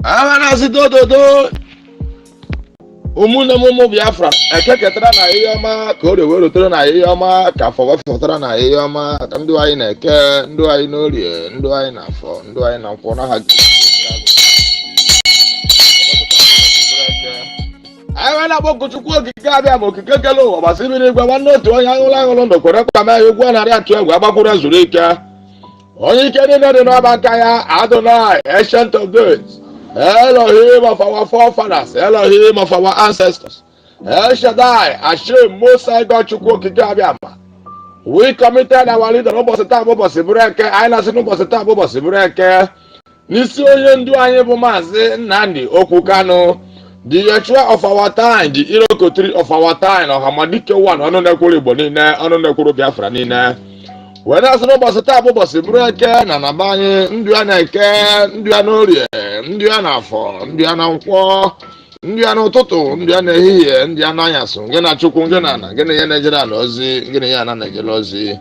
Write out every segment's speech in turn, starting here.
Amana si do. Umuna mumu Biafra. Ekeketara na iyoma ka o rewe rotere na iyoma ka fọwa fọtara na iyoma ka ndụ anyị na-eke, ndụ anyị n'orie, ndụ anyị na-afọ, ndụ anyị na nkwọ na ha. Anyị na agba Chukwu okike abịa ma okike kele ụwa gbasiri n'igwe nwanne otu onye aṅụrụ ndụ kwere kwa mee egwu narị atụ egwu agbakwuru zuru ike. Onye ike niile dị n'ọba aka ya Adonai, Ancient of Days, Elohim of our forefathers, Elohim of our ancestors, El Shaddai, Hashem, Most High God, Chukwu okike abịa ma. We committed our leader n'ụbọchị taa bụ ụbọchị bụrụ eke, anyị na-asị n'ụbọchị taa bụ ụbọchị bụrụ eke. N'isi onye ndu anyị bụ Maazị Nnamdi Okwu Kanu, the Yeshua of our time, the Irokotri of our time, Ọhamadike one, ọnụ na-ekwuru Igbo niile, ọnụ na-ekwuru Biafra niile. Wee na-asị n'ụbọchị taa bụ ụbọchị bụrụ eke na naba anyị ndị a na-eke, ndị a n'orie, ndị a na-afọ, ndị a na nkwọ, ndị a n'ụtụtụ, ndị a n'ehihie, ndị a n'anyasụ, nke na Chukwu, nke na ana, nke na ihe na-ejere ala ozi, nke na ihe ana na-ejere ozi.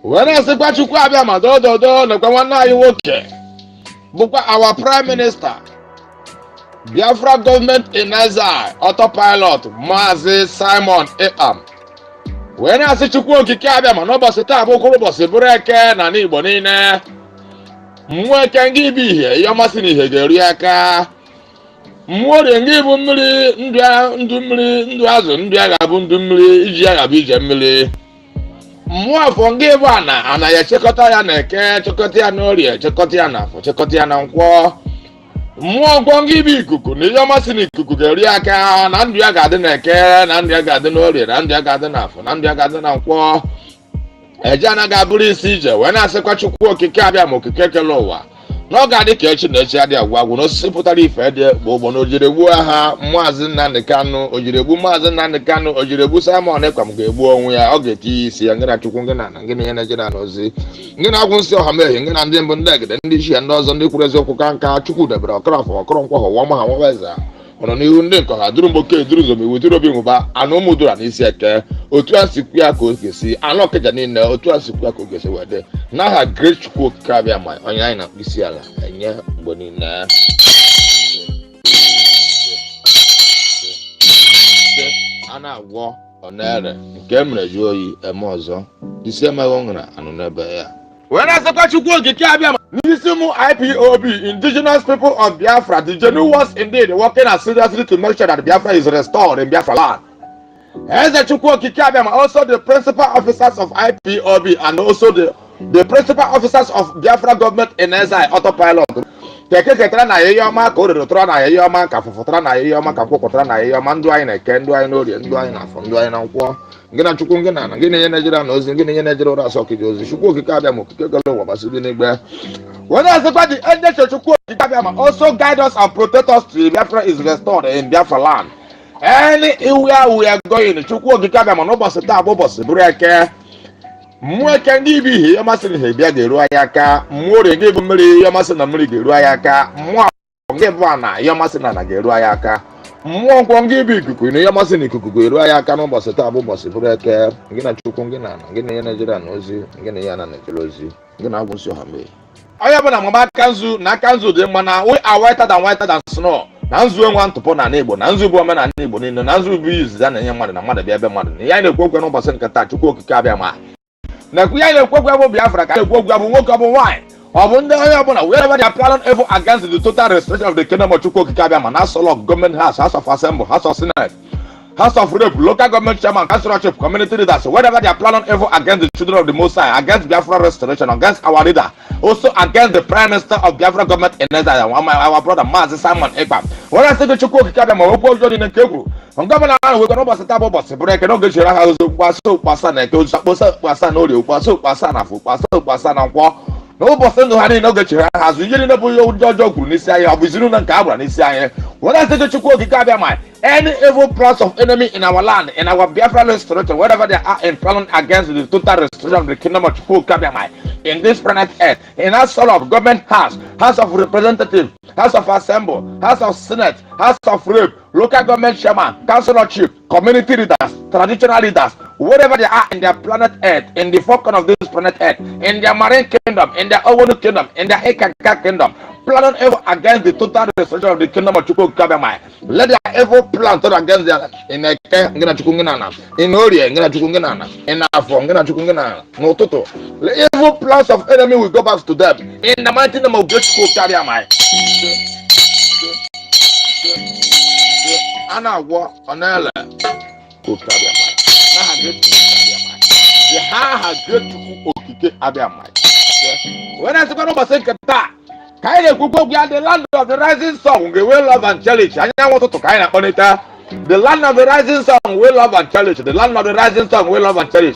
Wee na-asịkwa Chukwu abịa ma dododo nakwa nwanne anyị nwoke bụkwa our prime minister, Biafra government in exile, autopilot, Maazị Simon Ekpam. Wee na-asị Chukwu okike abịa ma n'ụbọchị taa bụ ụbọchị bụrụ eke na n'Igbo niile. Mmụọ eke ngị bụ ihe, ihe ọmasị na ihe ga-eru aka. Mmụọ orie ngị bụ mmiri, ndụ mmiri, ndụ azụ, ndụ ya ga-abụ ndụ mmiri, iji ya ga-abụ ije mmiri. Mmụọ afọ ngị bụ ana ya chekọta ya na eke, chekọta ya n'orie, chekọta ya na afọ, chekọta ya na nkwọ. Mmụọ nkwọ ngị bụ ikuku na ihe ọmasị na ikuku ga-eri aka, na ndụ ya ga-adị na eke, na ndụ ya ga-adị n'orie, na ndụ ya ga-adị n'afọ, na ndụ ya ga-adị na nkwọ. Eje anaghị abụrụ isi ije. Wee na-asịkwa Chukwu okike abịa ma okike kele ụwa na ọ ga-adị ka echi na echi adị agwụ agwụ na osisi pụtara ife dị bụ ụgbọ na ojiregbu ha Maazị Nnamdi Kanu, ojiregbu Maazị Nnamdi Kanu, ojiregbu Simon Ekpam ga-egbu onwe ya, ọ ga-etinye isi ya. Ngị na Chukwu, ngị na ana, ngị na ihe na-ejere ala ozi, ngị na-agwụ nsị ọha mehie, ngị na ndị mbụ, ndị egede, ndị ichie, ndị ọzọ, ndị kwuru eziokwu ka nka. Chukwu debere ọkọrọfọ ọkọrọ nkwọ họwa ma ha nwaweza ọnọ n'ihu ndị nkọ ha duru mgboke duru zomi weturu obi nwụba anụ ụmụ dura n'isi eke. Otu a sikwu ya ka o ga-esi anụ ọkịja niile, otu a sikwu ya ka o ga-esi wede n'aha Great Chukwu okike abịa ma onye anyị na-akpụ isi ala enye mgbe niile. A na-agwọ ọ na-ere nke e mere ju oyi eme ọzọ, isi emeghị ọṅara anụ n'ebe ya. Wee na-asịkwa Chukwu okike abịa ma n'isi ụmụ IPOB, indigenous people of Biafra, the genuine ones indeed, working as seriously to make sure that Biafra is restored in Biafra land. Eze Chukwu okike abịa ma also the principal officers of IPOB and also the principal officers of Biafra government in exile, autopilot. Keke ketara na ihe ọma ka o rere tụrụ na ihe ọma ka fụfụtara na ihe ọma ka kwụkwọtara na ihe ọma, ndụ anyị na-eke, ndụ anyị n'orie, ndụ anyị na-afọ, ndụ anyị na nkwọ. Ngị na Chukwu, ngị na ana, ngị na ihe na-ejere na ozi, ngị na ihe na-ejere ụra asọ okike ozi. Chukwu okike abịa ma okike gọrọ ụwa gbasiri n'igwe. Wee na-asịkwa the angel Chukwu okike abịa ma also guide us and protect us till Biafra is restored in Biafra land. Anywhere we are going, Chukwu okike abịa ma n'ụbọchị taa bụ ụbọchị bụrụ eke. Mmụọ eke ndị bụ ihe ihe ọmasị na ihe bịa ga-eru anyị aka. Mmụọ orie ngị bụ mmiri, ihe ọmasị na mmiri ga-eru anyị aka. Mmụọ afọ ngị bụ ana, ihe ọmasị na ana ga-eru anyị aka. Mmụọ nkwọ ngị bụ ikuku na ihe ọmasị na ikuku ga-eru anyị aka n'ụbọchị taa bụ ụbọchị bụrụ eke. Ngị na Chukwu, ngị na ana, ngị na ihe na-ejere ana ozi, ngị na ihe ana na-ejere ozi, ngị na-agwụ nsị ọha mee. Onye bụ na mama aka nzu na aka nzu dị mma na we are whiter than snow. Na nzu enwe ntụpọ na Igbo, na nzu bụ omenala Igbo niile, na nzu bụ izizi a na-enye mmadụ na mmadụ bịa ebe mmadụ. Na ihe anyị na-ekwu okwu n'ụbọchị nke taa, Chukwu okike abịa ma na ekwu ya na-ekwu okwu bụ Biafra ka na-ekwu okwu bụ nwoke ọ bụ nwaanyị ọ bụ ndị onye ọbụla wherever they are planning evil against the total restoration of the kingdom of Chukwu okike abịa ma na solo government house, house of assembly, house of senate, house of rep, local government chairman, council chief, community leaders, wherever they are planning evil against the children of the Most High, against Biafra restoration, against our leader, also against the prime minister of Biafra government in exile, our brother Maazị Simon Ekpam. When I say the Chukwu okike abịa ma okwu ọjọọ dị n'eke egwu gọvanọ ahụ wekwa n'ụbọchị taa bụ ụbọchị bụrụ eke n'oge chere ha ozi ụkpasa ụkpasa na eke ozi akpọsa ụkpasa na orie, ụkpasa ụkpasa na afọ, ụkpasa ụkpasa na nkwọ. N'ụbọchị ndụ ha niile oge chere ha azụ ihe niile bụ ihe ọjọọ kwuru n'isi anyị, ọ bụ izinụlọ nke a gbara n'isi anyị. When I say the Chukwu okike abịa ma any evil plans of enemy in our land, in our Biafra restoration, wherever they are in planning against the total restoration of the kingdom of Chukwu okike abịa ma in this planet earth, in our sort of government house, house of representative, house of assembly, house of senate, house of rep, local government chairman, council chief, community leaders, traditional leaders, wherever they are in their planet Earth, in the four corners of this planet Earth, in their marine kingdom, in their Owonu kingdom, in their Ekaka kingdom, planning evil against the total destruction of the kingdom of Chukwu Kabamai. Let their evil plan turn against their in Eke Ngina Chukunginana, in Orie Ngina Chukunginana, in Afo Ngina Chukunginana, no Toto. The evil plans of enemy will go back to them in the mighty name of great Chukwu Kabamai. Ana wo onele Kabamai. Naha great Kabamai. The ha great Chukwu Okike Abamai. When I say no Basekata. Kaine Kuko, we are the land of the rising sun. We will love and challenge. I want to kind of monitor. The land of the rising sun will love and challenge. The land of the rising sun will love and challenge.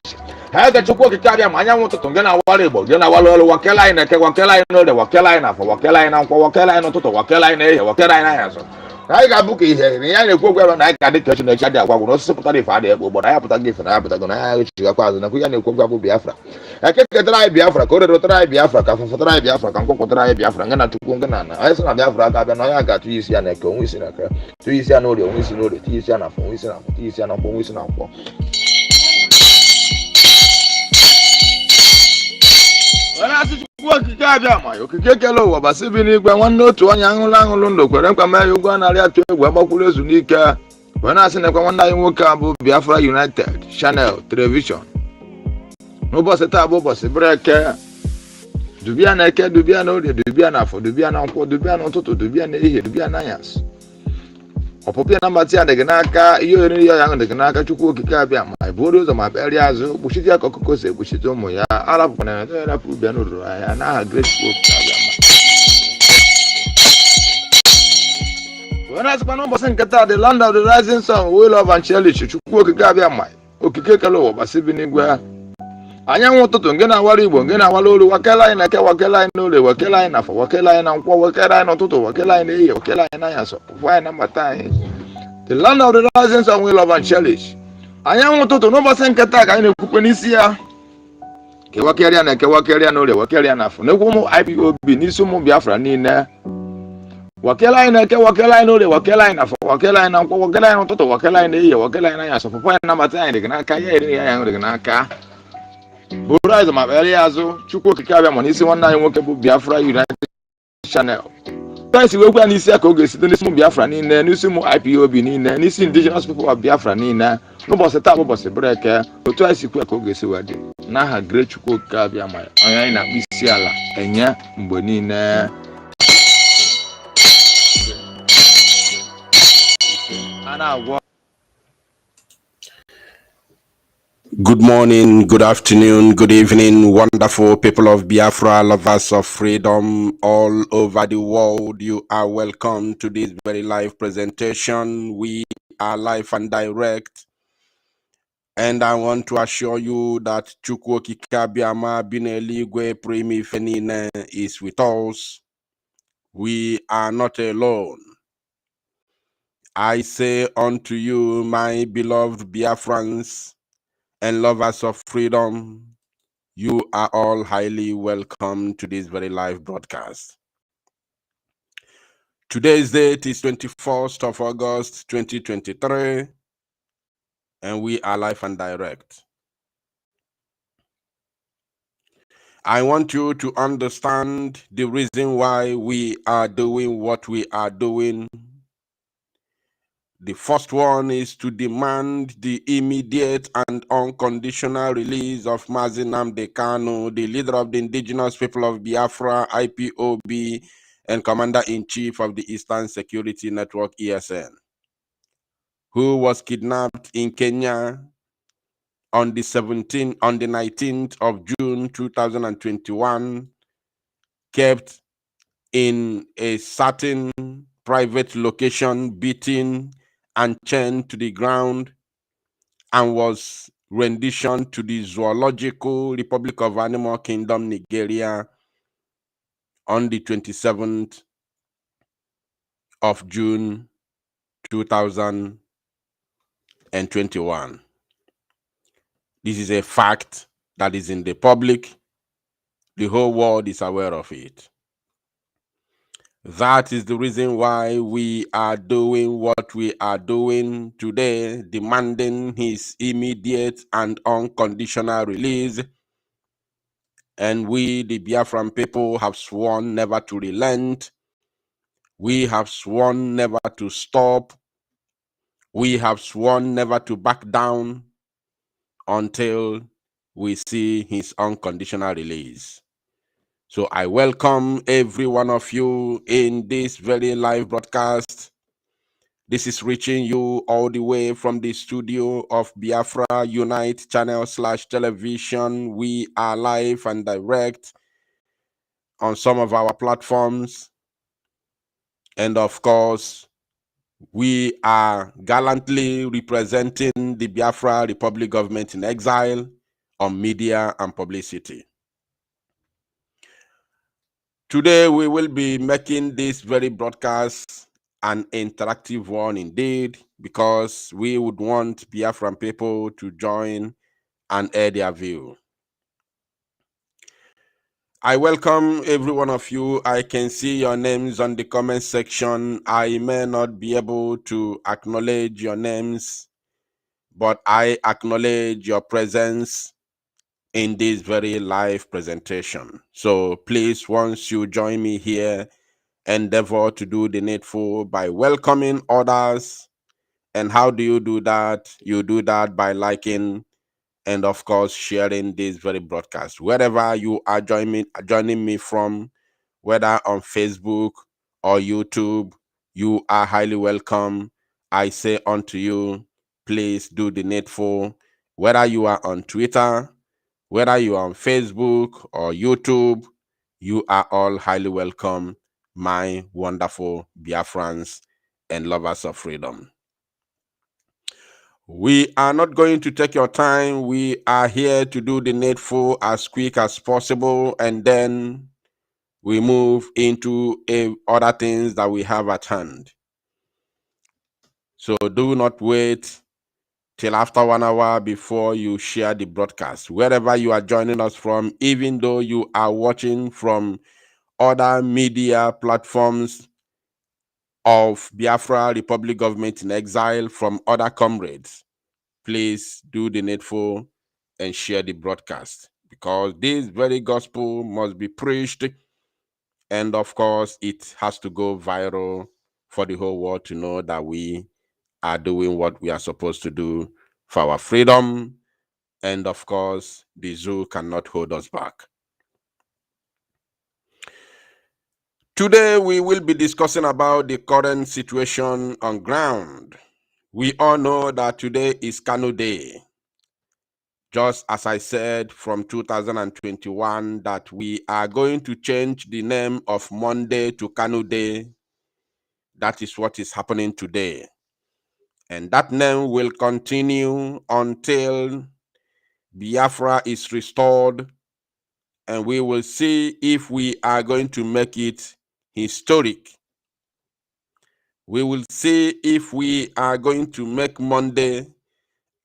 How the Chuko Kikaria, I want to get a warrior. Then I will Wakela in a Wakela in the Wakela in for Wakela in Wakela in Toto, Wakela in a Wakela in answer. I got book here. I go where I got the question. I got no support if I did, but I have to give an appetite on I which you are causing a Kuyan Kuka Biafra. I can't try Biafra, Kodo try Biafra, Kafa try Biafra, Kanko try Biafra, and to Kunganana. I saw Biafra, I got to use Yanako, Wissinaka, to use Yanodi, Wissinodi, Tiziana, Wissinam, Tiziana, Wissinam. Okikekele basi bi n'igwe nwanne otu onye aṅụlụ ndụ kwere nkwa mee ya ụgwọ narị atụ egwu agbakwuru ezu n'ike wee na-asị nekwa nwanne anyị nwoke a bụ Biafra United Channel Television n'ụbọchị taa bụ ụbọchị breke dubia na eke dubia na orie dubia na afọ dubia na nkwọ dubia na ụtụtụ dubia na ehihie dubia na anyasị ọpụpịa na mbatị ya dị gị n'aka ihe oriri ya ahụ dị gị n'aka Chukwu okike abịa ma buru ụzọ ma bịarịa azụ kpuchite ya ka ọkụkọ si ekpuchite ụmụ ya arapụkwana ya erapụ bịa n'ụrụ ya n'aha Great Pope abịa ma wee na-asịkwa n'ụbọchị nke taa the land of the rising sun will love and cherish Chukwu okike abịa ma okike kele ụwa gbasi bi n'igwe anyanwụ ụtụtụ nke na-awara Igbo nke na-awara olu wakela anyị na eke wakela anyị n'ụlọ wakela anyị n'afọ wakela anyị na nkwọ wakela anyị n'ụtụtụ wakela anyị n'ehihie wakela anyị n'anyasị pụpụ anyị na mbata anyị the land of the rising sun will love and cherish anyanwụ ụtụtụ n'ụbọchị nke taa ka anyị na-ekwukwe n'isi ya kewakerịa na ekewakerịa n'ụlọ wakerịa n'afọ n'ekwu ụmụ IPOB n'isi ụmụ Biafra niile wakela anyị na eke wakela anyị n'ụlọ wakela anyị n'afọ wakela anyị na nkwọ wakela anyị n'ụtụtụ wakela anyị n'ehihie wakela anyị n'anyasị pụpụ anyị na mbata anyị dị gị n'aka ya eri ya dị gị n'aka bụrụ anyị ma kpere ya azụ Chukwu okike abịa ma n'isi nwanne anyị nwoke bụ Biafra United Channel anyị wekwa ya n'isi ya ka ọ ga-esite n'isi ụmụ Biafra niile n'isi ụmụ IPOB niile n'isi indigenous people of Biafra niile n'ụbọchị taa bụ ụbọchị breke otu anyị si kwe ka ọ ga-esi wee dị n'aha Great Chukwu okike abịa ma onye anyị na-akpụ isi ala enye mgbe niile a na-agwọ. Good morning, good afternoon, good evening, wonderful people of Biafra, lovers of freedom all over the world. You are welcome to this very live presentation. We are live and direct. And I want to assure you that Chukwu okike abịa ma bi n'eluigwe pụrụ ime ife niile is with us. We are not alone. I say unto you, my beloved Biafrans, and lovers of freedom, you are all highly welcome to this very live broadcast. Today's date is 21st of August 2023, and we are live and direct. I want you to understand the reason why we are doing what we are doing. The first one is to demand the immediate and unconditional release of Mazi Nnamdi Kanu, the leader of the indigenous people of Biafra, IPOB, and commander-in-chief of the Eastern Security Network, ESN, who was kidnapped in Kenya on the 19th of June 2021, kept in a certain private location, beaten and chained to the ground, and was renditioned to the Zoological Republic of Animal Kingdom, Nigeria, on the 27th of June 2021. This is a fact that is in the public. The whole world is aware of it. That is the reason why we are doing what we are doing today, demanding his immediate and unconditional release. And we, the Biafran people, have sworn never to relent. We have sworn never to stop. We have sworn never to back down until we see his unconditional release. So I welcome every one of you in this very live broadcast. This is reaching you all the way from the studio of Biafra Unite channel / television. We are live and direct on some of our platforms. And of course, we are gallantly representing the Biafra Republic government in exile on media and publicity. Today, we will be making this very broadcast an interactive one indeed, because we would want Biafran people to join and air their view. I welcome every one of you. I can see your names on the comment section. I may not be able to acknowledge your names, but I acknowledge your presence in this very live presentation. So please, once you join me here, endeavor to do the needful by welcoming others. And how do you do that? You do that by liking and, of course, sharing this very broadcast. Wherever you are joining me from, whether on Facebook or YouTube, you are highly welcome. I say unto you, please do the needful. Whether you are on Twitter, whether you are on Facebook or YouTube, you are all highly welcome, my wonderful Biafrans and lovers of freedom. We are not going to take your time. We are here to do the needful as quick as possible, and then we move into other things that we have at hand. So do not wait till after 1 hour before you share the broadcast. Wherever you are joining us from, even though you are watching from other media platforms of Biafra Republic government in exile, from other comrades, please do the needful and share the broadcast, because this very gospel must be preached, and of course it has to go viral for the whole world to know that we are doing what we are supposed to do for our freedom, and of course the zoo cannot hold us back. Today we will be discussing about the current situation on ground. We all know that today is Kanuday. Just as I said from 2021 that we are going to change the name of Monday to Kanuday, that is what is happening today. And that name will continue until Biafra is restored, and we will see if we are going to make it historic. We will see if we are going to make Monday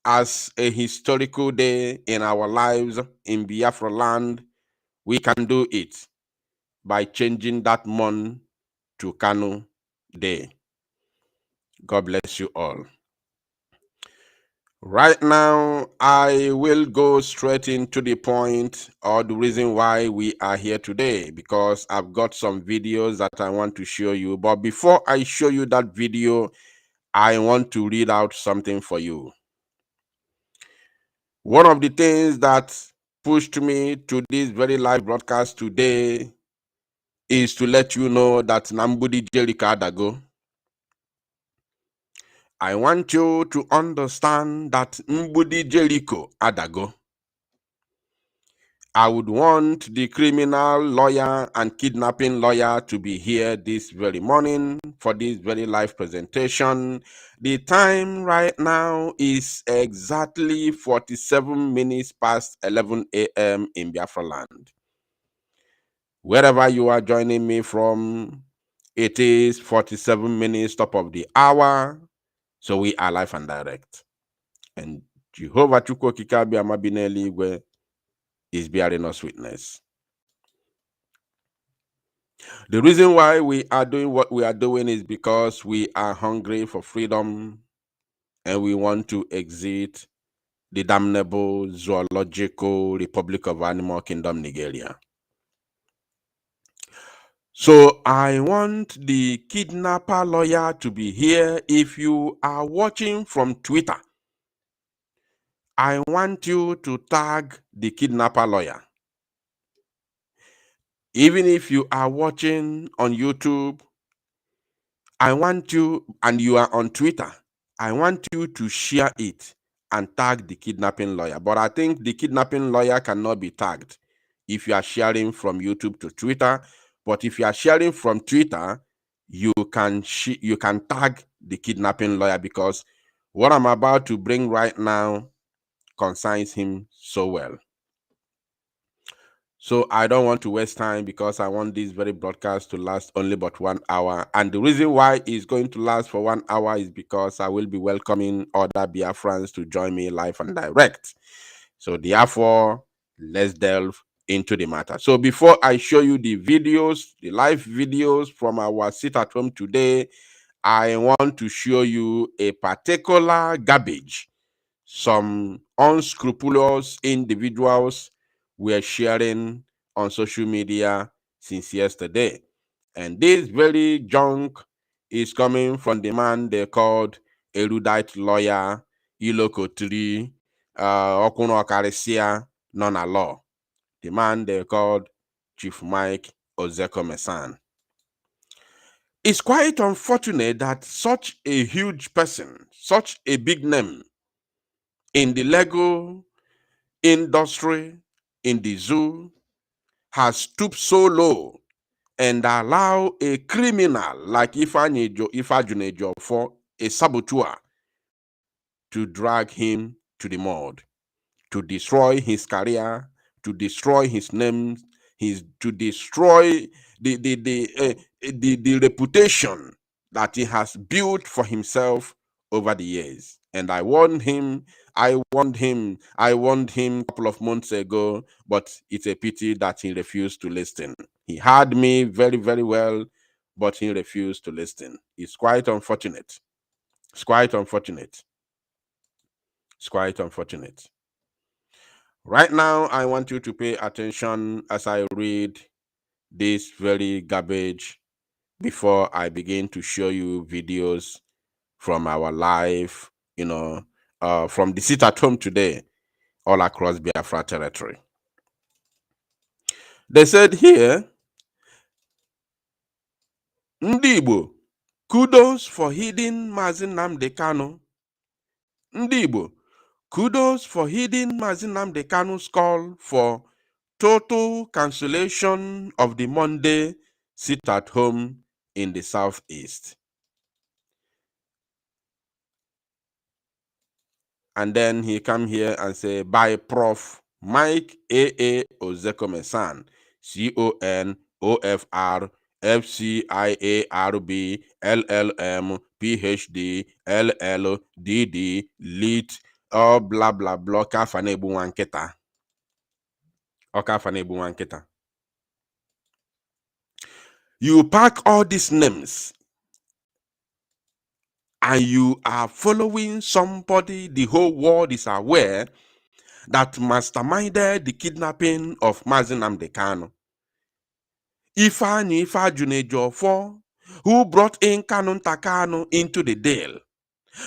as a historical day in our lives in Biafra land. We can do it by changing that month to Kanu Day. God bless you all. Right now, I will go straight into the point, or the reason why we are here today, because I've got some videos that I want to show you. But before I show you that video, I want to read out something for you. One of the things that pushed me to this very live broadcast today is to let you know that Nambudi Jerika Adago. I want you to understand that Mbudi Jericho Adago. I would want the criminal lawyer and kidnapping lawyer to be here this very morning for this very live presentation. The time right now is exactly 47 minutes past 11 a.m. in Biafra land. Wherever you are joining me from, it is 47 minutes top of the hour. So we are live and direct. And Jehovah Chukwu Kikabi Amabineli is bearing us witness. The reason why we are doing what we are doing is because we are hungry for freedom and we want to exit the damnable zoological Republic of Animal Kingdom, Nigeria. So I want the kidnapper lawyer to be here. If you are watching from Twitter, I want you to tag the kidnapper lawyer. Even if you are watching on YouTube, I want you, and you are on Twitter, I want you to share it and tag the kidnapping lawyer. But I think the kidnapping lawyer cannot be tagged if you are sharing from YouTube to Twitter. But if you are sharing from Twitter, you can tag the kidnapping lawyer, because what I'm about to bring right now concerns him so well. So I don't want to waste time, because I want this very broadcast to last only but 1 hour. And the reason why it's going to last for 1 hour is because I will be welcoming other Biafrans to join me live and direct. So therefore, let's delve into the matter. So before I show you the videos, the live videos from our sit at home today, I want to show you a particular garbage some unscrupulous individuals were sharing on social media since yesterday. And this very junk is coming from the man they called erudite lawyer Ilokotri Okuno Karisia Nona Law. The man they called Chief Mike Ozeko-Mesan. It's quite unfortunate that such a huge person, such a big name in the legal industry, in the zoo, has stooped so low and allow a criminal like Ifajunejo for a saboteur to drag him to the mud, to destroy his career, to destroy his name, to destroy the reputation that he has built for himself over the years. And I warned him a couple of months ago, but it's a pity that he refused to listen. He heard me very, very well, but he refused to listen. It's quite unfortunate. It's quite unfortunate. It's quite unfortunate. Right now, I want you to pay attention as I read this very garbage before I begin to show you videos from our live, from the sit at home today, all across Biafra territory. They said here, Ndị Igbo, kudos for hiding Mazi Nnamdi Kanu. Ndị Igbo, kudos for hiding Mazi Nnamdi Kanu's call for total cancellation of the Monday sit at home in the Southeast. And then he come here and say, by Prof. Mike A.A. Ozeko-Mesan, CONOFR, FCIARB, LLM, PhD, LLDD, Lit, blah, blah, blah, Kafanebu Wanketa. Kafanebu Wanketa. You pack all these names and you are following somebody the whole world is aware that masterminded the kidnapping of Mazi Nnamdi Kanu. Ifeanyi Ifajunejo, who brought in Kanu into the deal,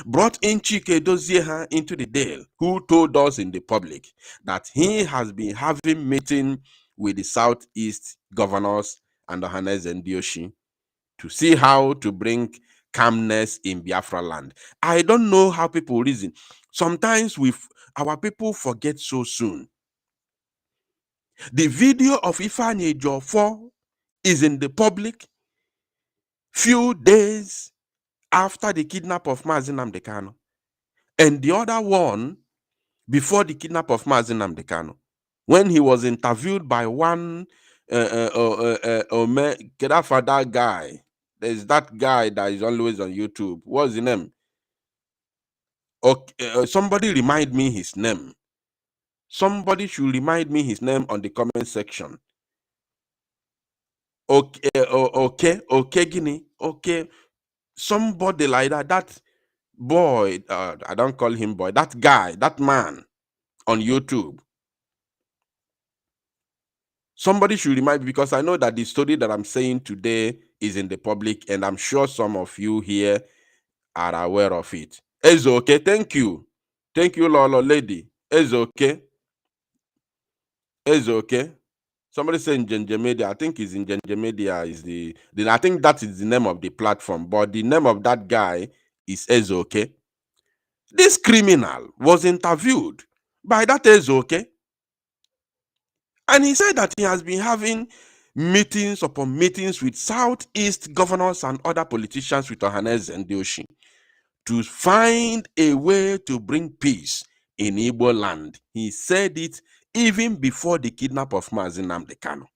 brought in Chike Dozieha into the deal, who told us in the public that he has been having meeting with the Southeast governors and Ohanes and Dioshi to see how to bring calmness in Biafra land. I don't know how people reason. Sometimes our people forget so soon. The video of Ifeanyi Ejiofor is in the public few days after the kidnap of Mazi Nnamdi Kanu, and the other one before the kidnap of Mazi Nnamdi Kanu, when he was interviewed by one that guy. There's that guy that is always on YouTube. What's the name? Okay, somebody remind me his name. Somebody should remind me his name on the comment section. Okay, Guinea. Okay, somebody like that. That boy, I don't call him boy. That guy, that man on YouTube. Somebody should remind me, because I know that the story that I'm saying today is in the public, and I'm sure some of you here are aware of it. It's okay. Thank you. Thank you, Lolo lady. It's okay. It's okay. Somebody saying Ginger Media. I think is in Ginger Media is the I think that is the name of the platform, but the name of that guy is Ezoke. This criminal was interviewed by that Ezoke, and he said that he has been having meetings upon meetings with Southeast governors and other politicians with Ohanes and Dioshi to find a way to bring peace in Igbo land. He said it even before the kidnap of Mazi Nnamdi Kanu.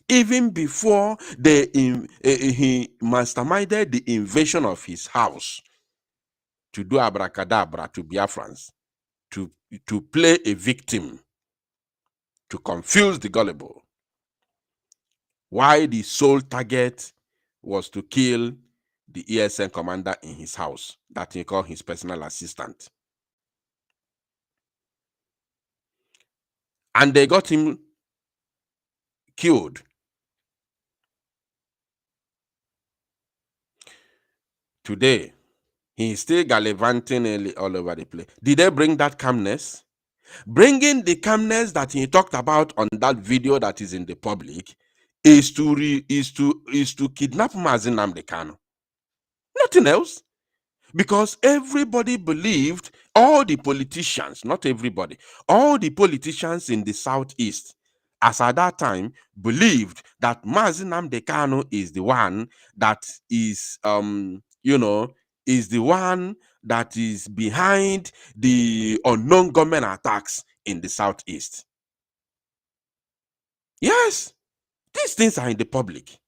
Even before he masterminded the invasion of his house to do abracadabra to Biafrans, to play a victim, to confuse the gullible. Why the sole target was to kill the ESN commander in his house, that he called his personal assistant. And they got him killed. Today, he's still gallivanting all over the place. Did they bring that calmness? Bringing the calmness that he talked about on that video that is in the public is to kidnap Mazi Nnamdi Kanu. Nothing else. Because everybody believed, all the politicians, not everybody, all the politicians in the Southeast, as at that time, believed that Mazi Nnamdi Kanu is the one that is, is the one that is behind the unknown government attacks in the Southeast. Yes, these things are in the public.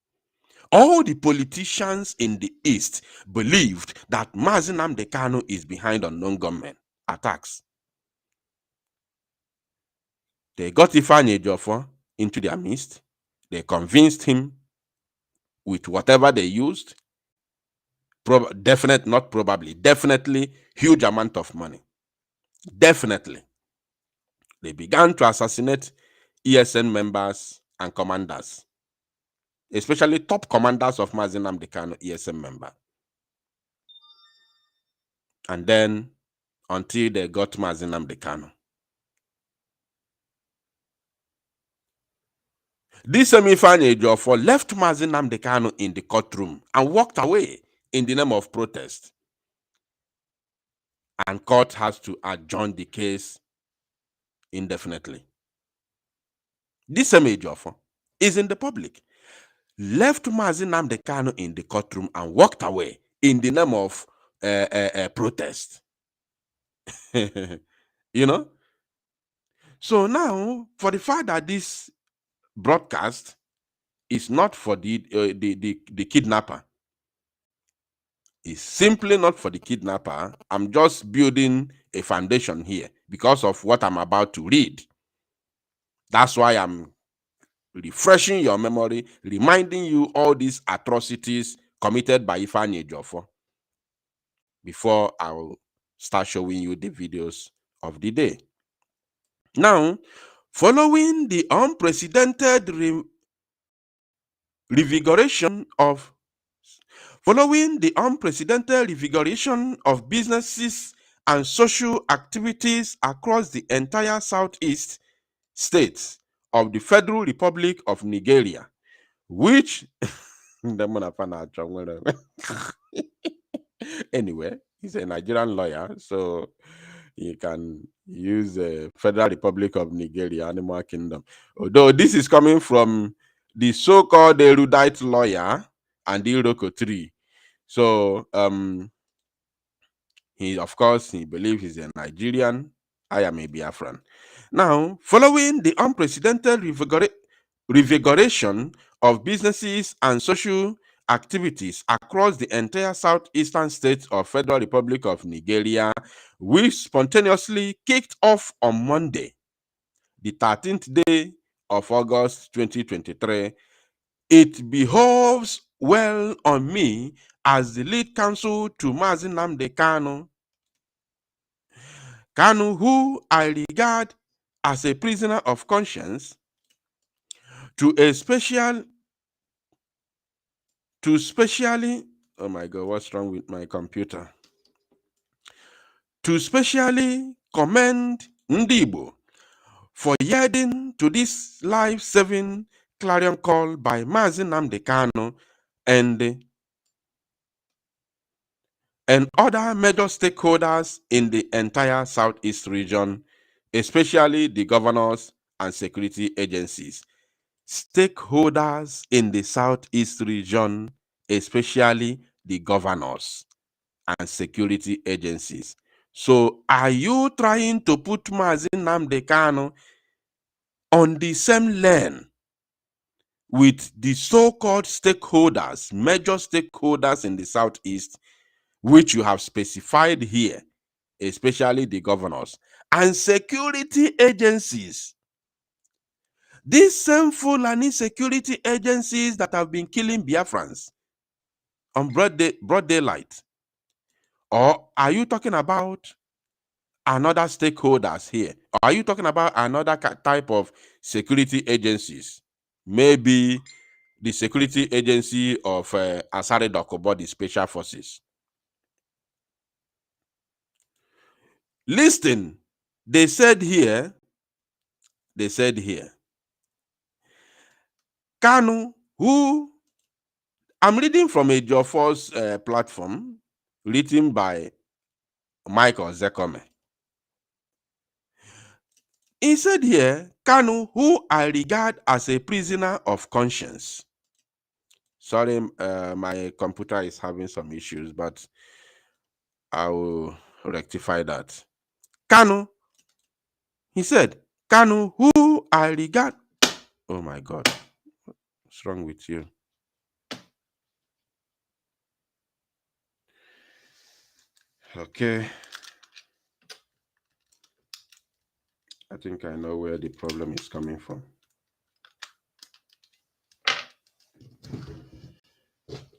All the politicians in the East believed that Mazi Nnamdi Kanu is behind unknown government attacks. They got Ifeanyi Ejiofor into their midst. They convinced him with whatever they used. Definitely huge amount of money. Definitely. They began to assassinate ESN members and commanders, especially top commanders of Mazi Nnamdi Kanu ESN member. And then until they got Mazi Nnamdi Kanu. This Ifeanyi Ejiofor left Mazi Nnamdi Kanu in the courtroom and walked away in the name of protest. And court has to adjourn the case indefinitely. This Ejiofor is in the public. Left Mazi Nnamdi Kanu in the courtroom and walked away in the name of protest. You know? So now, for the fact that this broadcast is not for the kidnapper, it's simply not for the kidnapper. I'm just building a foundation here because of what I'm about to read. That's why I'm refreshing your memory, reminding you all these atrocities committed by Ifeanyi Ejiofor before I will start showing you the videos of the day. Now, following the unprecedented revigoration of businesses and social activities across the entire Southeast states of the Federal Republic of Nigeria, which anyway, he's a Nigerian lawyer, so you can use the Federal Republic of Nigeria, Animal Kingdom. Although this is coming from the so-called erudite lawyer and Iroko 3. So he believes he's a Nigerian. I am a Biafran. Now, following the unprecedented revigoration of businesses and social activities across the entire southeastern states of Federal Republic of Nigeria, which spontaneously kicked off on Monday, the 13th day of August 2023, it behoves well on me as the lead counsel to Mazi Nnamdi Kanu, who I regard as a prisoner of conscience, to specially, oh my God, what's wrong with my computer? To specially commend Ndibo for yielding to this life-saving clarion call by Mazi Nnamdi Kanu and other major stakeholders in the entire Southeast region, especially the governors and security agencies. Stakeholders in the Southeast region, especially the governors and security agencies. So, are you trying to put Mazi Nnamdi Kanu on the same lane with the so-called stakeholders, major stakeholders in the Southeast, which you have specified here, especially the governors and security agencies? These same Fulani security agencies that have been killing Biafrans on broad daylight. Or are you talking about another stakeholders here? Or are you talking about another type of security agencies? Maybe the security agency of Asare Dokubo, the special forces. Listen, they said here, Kanu, who I'm reading from a Jofor's platform written by Michael Zekome. He said here, Kanu, who I regard as a prisoner of conscience. Sorry, my computer is having some issues, but I will rectify that. Kanu, he said, Kanu, who I regard. Oh my God, what's wrong with you? Okay. I think I know where the problem is coming from.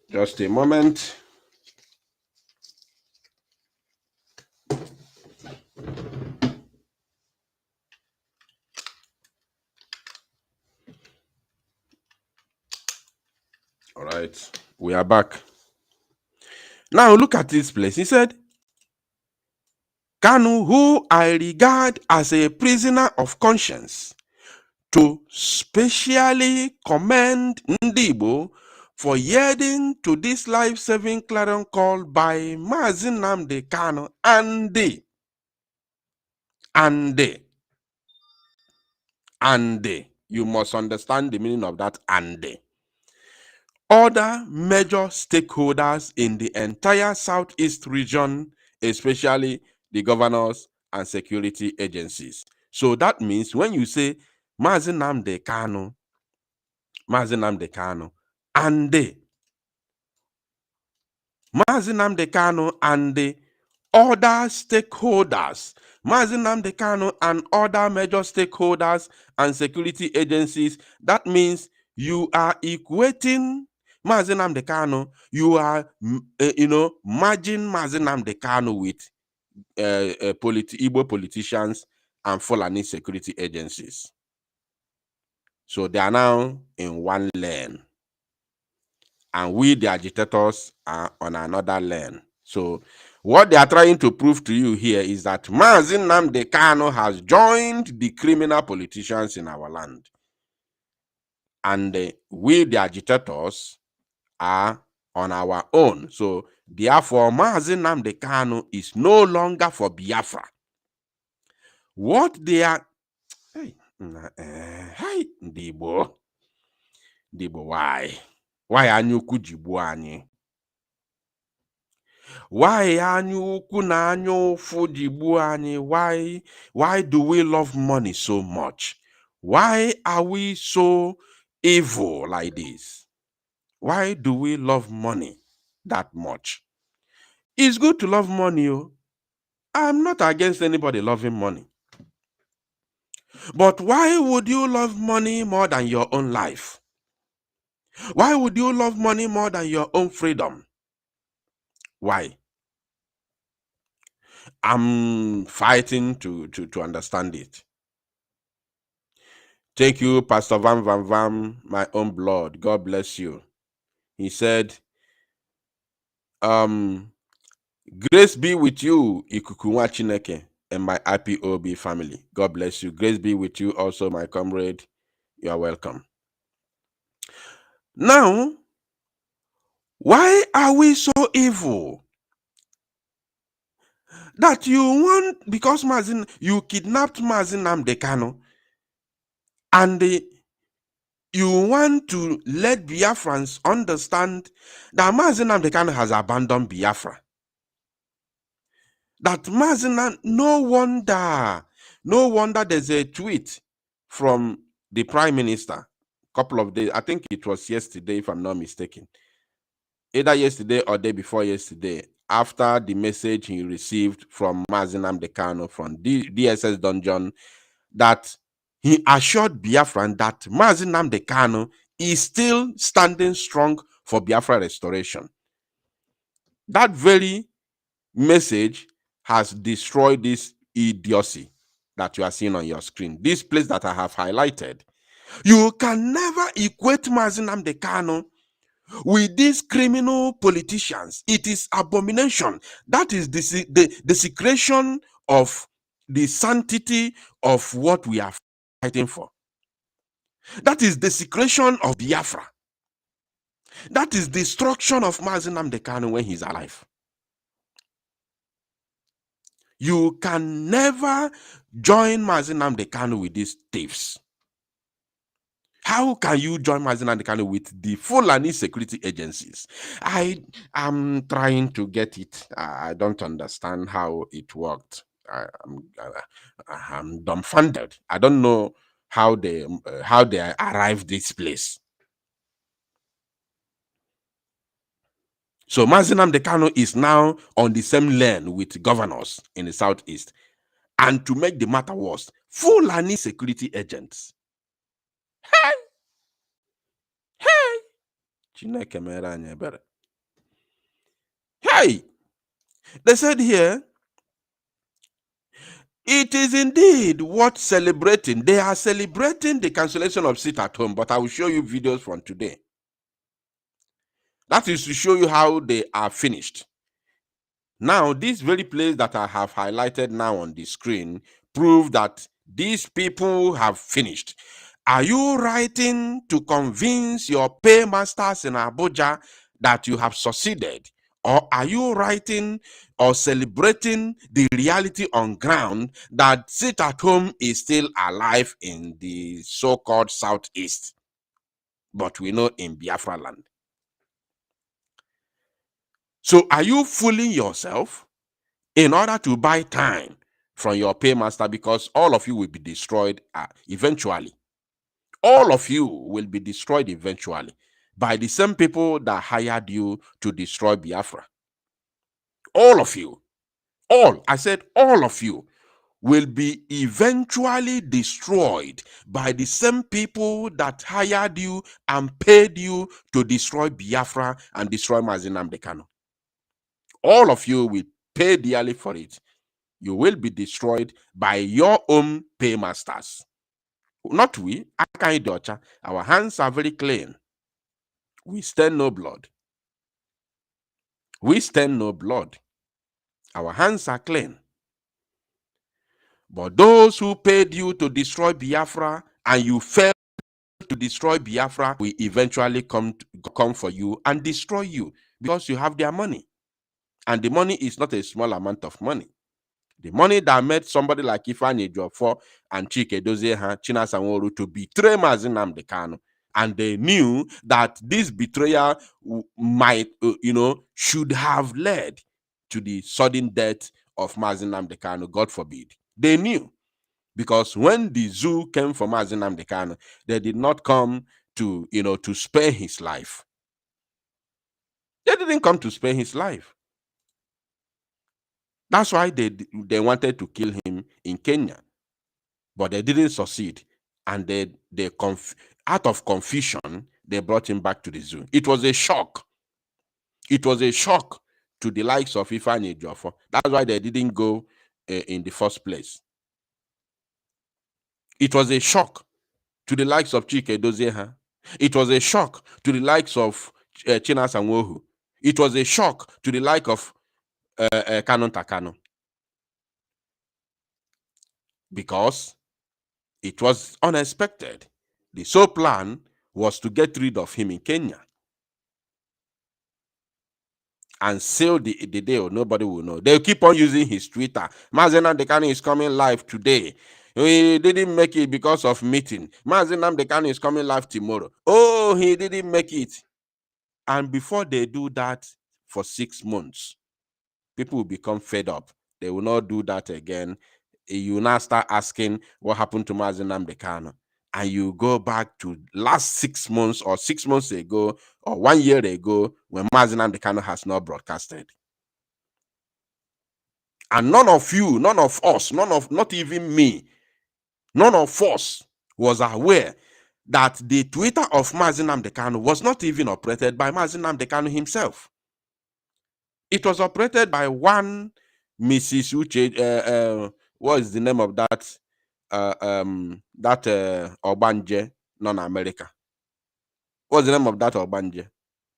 Just a moment. All right, we are back. Now look at this place. He said, Kanu, who I regard as a prisoner of conscience, to specially commend Ndibo for yielding to this life-saving clarion call by Mazi Nnamdi Kanu and you must understand the meaning of that and other major stakeholders in the entire Southeast region, especially the governors and security agencies. So that means when you say Mazi Nnamdi Kanu, and Mazi Nnamdi Kanu and the other stakeholders, Mazi Nnamdi Kanu and other major stakeholders and security agencies, that means you are equating Mazi Nnamdi Kanu, you are, merging Mazi Nnamdi Kanu with Igbo politicians and Fulani security agencies. So they are now in one lane. And we, the agitators, are on another lane. So what they are trying to prove to you here is that Mazi Nnamdi Kanu has joined the criminal politicians in our land. And we, the agitators, are on our own. So therefore, Mazi Nnamdi Kanu is no longer for Biafra. What they are... Hey, Ndibo, why? Why anyuku jibu anyị? Why anyuku na anyofu jibu anyị? Why do we love money so much? Why are we so evil like this? Why do we love money that much? It's good to love money. I'm not against anybody loving money. But why would you love money more than your own life? Why would you love money more than your own freedom? Why? I'm fighting to understand it. Thank you, Pastor Van Van Van, my own blood. God bless you. He said, grace be with you, Ikukunwa Chineke, and my IPOB family. God bless you. Grace be with you also, my comrade. You are welcome. Now, why are we so evil? That you want, because you kidnapped Mazin Namdekano, and you want to let Biafrans understand that Mazin Namdekano has abandoned Biafra. That Mazin, no wonder there's a tweet from the Prime Minister a couple of days, I think it was yesterday, if I'm not mistaken. Either yesterday or day before yesterday, after the message he received from Mazin Namdekano from DSS Dungeon, that he assured Biafran that Mazin Namdekano is still standing strong for Biafra restoration. That very message has destroyed this idiocy that you are seeing on your screen. This place that I have highlighted. You can never equate Mazin Namdekano with these criminal politicians. It is abomination. That is the desecration of the sanctity of what we are fighting for. That is desecration of Biafra. That is destruction of Mazin Namdekano when he's alive. You can never join Mazin Namdekano with these thieves. How can you join Mazin Namdekano with the Fulani security agencies? I am trying to get it. I don't understand how it worked. I'm dumbfounded. I don't know how they arrived this place. So Mazin Namdekano is now on the same lane with governors in the southeast. And to make the matter worse, Fulani security agents. Hey! Hey! They said here, it is indeed worth celebrating. They are celebrating the cancellation of sit at home, but I will show you videos from today. That is to show you how they are finished. Now, this very place that I have highlighted now on the screen prove that these people have finished. Are you writing to convince your paymasters in Abuja that you have succeeded? Or are you writing or celebrating the reality on ground that sit at home is still alive in the so-called Southeast? But we know in Biafra land. So are you fooling yourself in order to buy time from your paymaster, because all of you will be destroyed eventually? All of you will be destroyed eventually by the same people that hired you to destroy Biafra. All of you, I said all of you will be eventually destroyed by the same people that hired you and paid you to destroy Biafra and destroy Mazin Namdekano. All of you will pay dearly for it. You will be destroyed by your own paymasters. Not we, our hands are very clean. We stand no blood. We stand no blood. Our hands are clean. But those who paid you to destroy Biafra and you failed to destroy Biafra will eventually come for you and destroy you because you have their money. And the money is not a small amount of money. The money that made somebody like Ifeanyi Ejiofor and Chike Dozie Chinasa Nworu to betray Mazin Nnamdi Kanu. And they knew that this betrayal might, should have led to the sudden death of Mazin Nnamdi Kanu, God forbid. They knew. Because when the zoo came for Mazin Nnamdi Kanu, they did not come to spare his life. They didn't come to spare his life. That's why they wanted to kill him in Kenya. but they didn't succeed. And out of confusion, they brought him back to the zoo. It was a shock. It was a shock to the likes of Ifeanyi Ejiofor. That's why they didn't go in the first place. It was a shock to the likes of Chike Dozieha. It was a shock to the likes of Chinasa Nwohu. It was a shock to the like of Kanu Takano. Because it was unexpected. The sole plan was to get rid of him in Kenya and seal the deal. Nobody will know. They'll keep on using his Twitter. Mazi Nnamdi Kanu is coming live today. He didn't make it because of meeting. Mazi Nnamdi Kanu is coming live tomorrow. Oh, he didn't make it. And before they do that for 6 months, people will become fed up. They will not do that again. You will now start asking what happened to Mazi Nnamdi Kanu. And you go back to last 6 months or 6 months ago or 1 year ago when Mazi Nnamdi Kanu has not broadcasted. And none of you, none of us, not even me, none of us was aware that the Twitter of Mazi Nnamdi Kanu was not even operated by Mazi Nnamdi Kanu himself. It was operated by one Mrs. Uche. What is the name of that? Obanje, non-America. What's the name of that Obanje?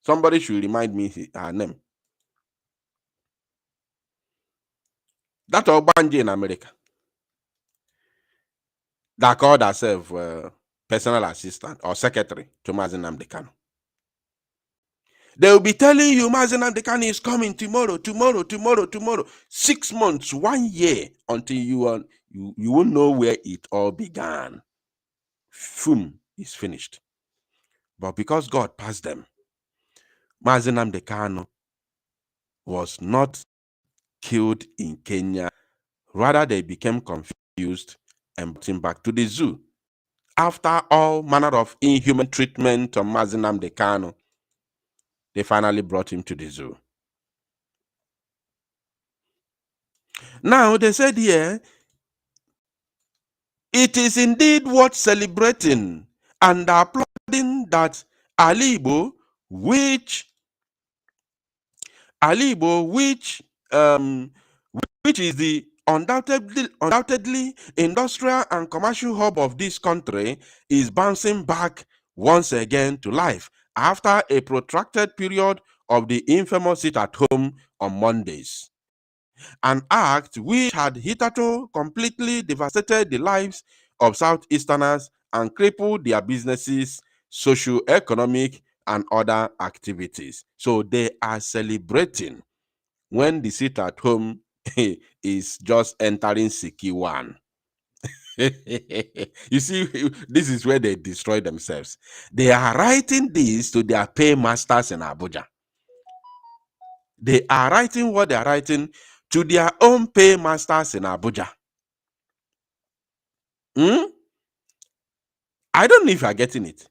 Somebody should remind me her name. That Obanje in America that called herself personal assistant or secretary to Mazi Nnamdi Kanu. They will be telling you Mazi Nnamdi Kanu is coming tomorrow. 6 months, 1 year until you won't know where it all began. Boom, is finished. But because God passed them, Mazi Nnamdi Kanu was not killed in Kenya. Rather, they became confused and brought him back to the zoo. After all manner of inhuman treatment of Mazi Nnamdi Kanu, they finally brought him to the zoo. Now, they said here, it is indeed worth celebrating and applauding that Ali Igbo, which is the undoubtedly industrial and commercial hub of this country, is bouncing back once again to life after a protracted period of the infamous sit at home on Mondays. An act which had hitherto completely devastated the lives of Southeasterners and crippled their businesses, socio-economic, and other activities. So they are celebrating when the sit at home is just entering Siki 1. You see, this is where they destroy themselves. They are writing this to their paymasters in Abuja. They are writing what they are writing to their own paymasters in Abuja. I don't know if you are getting it.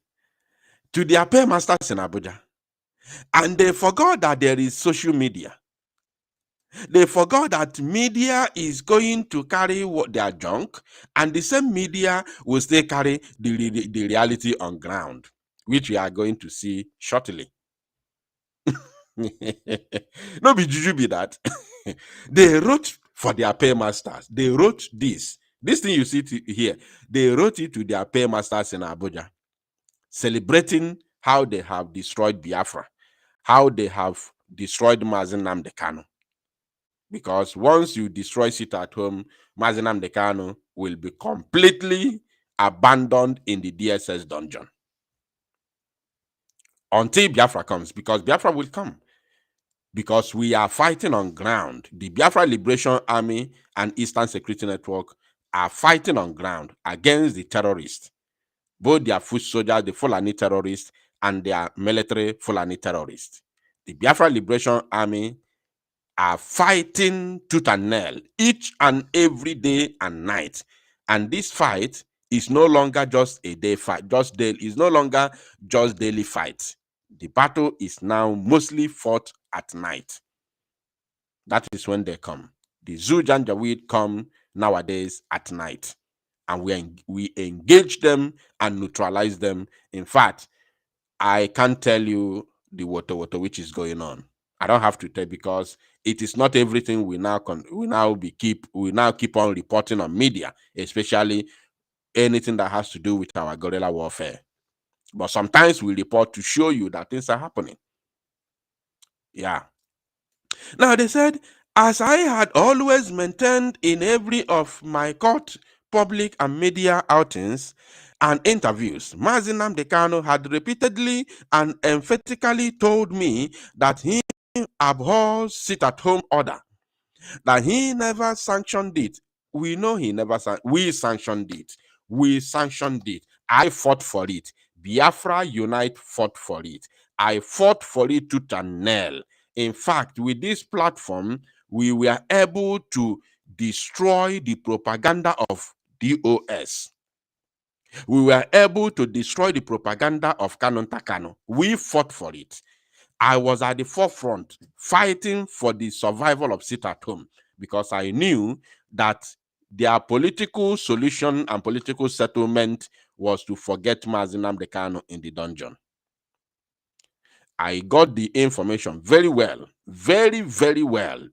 To their paymasters in Abuja. And they forgot that there is social media. They forgot that media is going to carry their junk, and the same media will still carry the reality on ground, which we are going to see shortly. No be juju be that. They wrote for their paymasters. They wrote this. This thing you see here, they wrote it to their paymasters in Abuja, celebrating how they have destroyed Biafra, how they have destroyed Mazi Nnamdi Kanu. Because once you destroy sit at home, Mazi Nnamdi Kanu will be completely abandoned in the DSS dungeon. Until Biafra comes, because Biafra will come. Because we are fighting on ground. The Biafra Liberation Army and Eastern Security Network are fighting on ground against the terrorists. Both their foot soldiers, the Fulani terrorists, and their military Fulani terrorists. The Biafra Liberation Army are fighting tooth and nail each and every day and night. And this fight is no longer just a day fight, it's no longer just daily fight. The battle is now mostly fought at night. That is when they come. The Zoo Janjaweed come nowadays at night. and we engage them and neutralize them. In fact, I can't tell you the water which is going on. I don't have to tell, because it is not everything we now keep on reporting on media, especially anything that has to do with our guerrilla warfare. But sometimes we report to show you that things are happening. Yeah. Now they said, as I had always maintained in every of my court, public and media outings and interviews, Mazi Nnamdi Kanu had repeatedly and emphatically told me that he abhors sit-at-home order, that he never sanctioned it. We know he never we sanctioned it. We sanctioned it. I fought for it. Biafra Unite fought for it. I fought for it tooth and nail. In fact, with this platform, we were able to destroy the propaganda of DOS. We were able to destroy the propaganda of Kanuday Kanu. We fought for it. I was at the forefront fighting for the survival of sit-at-home, because I knew that their political solution and political settlement was to forget Mazi Nnamdi Kanu in the dungeon. I got the information very well, very, very well,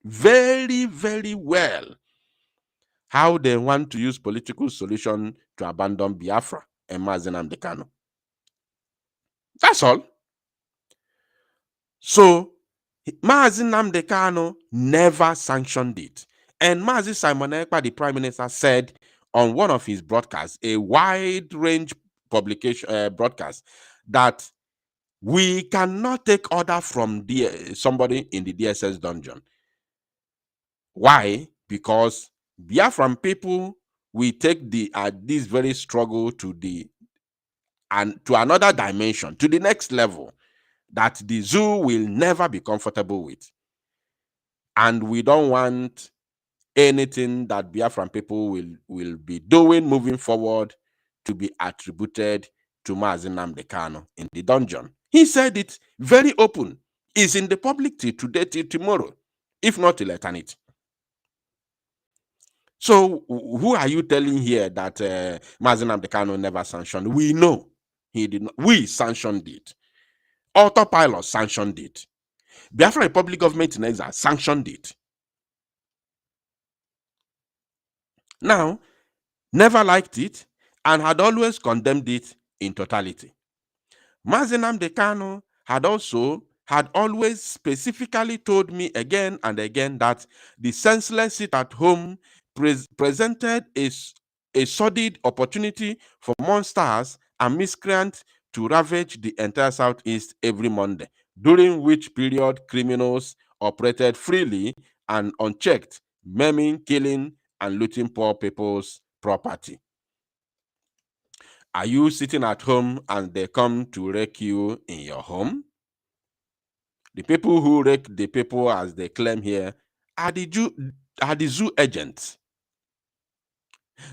very, very well, how they want to use political solution to abandon Biafra and Mazi Nnamdi Kanu. That's all. So Mazi Nnamdi Kanu never sanctioned it. And Mazi Simon Ekpa, the Prime Minister, said on one of his broadcasts, a wide range publication broadcast, that we cannot take order from somebody in the DSS dungeon. Why? Because Biafran people will take this very struggle to another dimension, to the next level, that the zoo will never be comfortable with. And we don't want anything that Biafran people will be doing moving forward to be attributed to Mazi Nnamdi Kanu in the dungeon. He said it very open. It's in the public till today, till tomorrow, if not till eternity. So who are you telling here that Mazi Nnamdi Kanu never sanctioned? We know he did not. We sanctioned it. Autopilot sanctioned it. Biafra Republic government in exile sanctioned it. Now, never liked it and had always condemned it in totality. Mazi Nnamdi Kanu had always specifically told me again and again that the senseless sit-at-home presented a sordid opportunity for monsters and miscreants to ravage the entire Southeast every Monday, during which period criminals operated freely and unchecked, maiming, killing, and looting poor people's property. Are you sitting at home and they come to wreck you in your home? The people who wreck the people, as they claim here, are the zoo agents.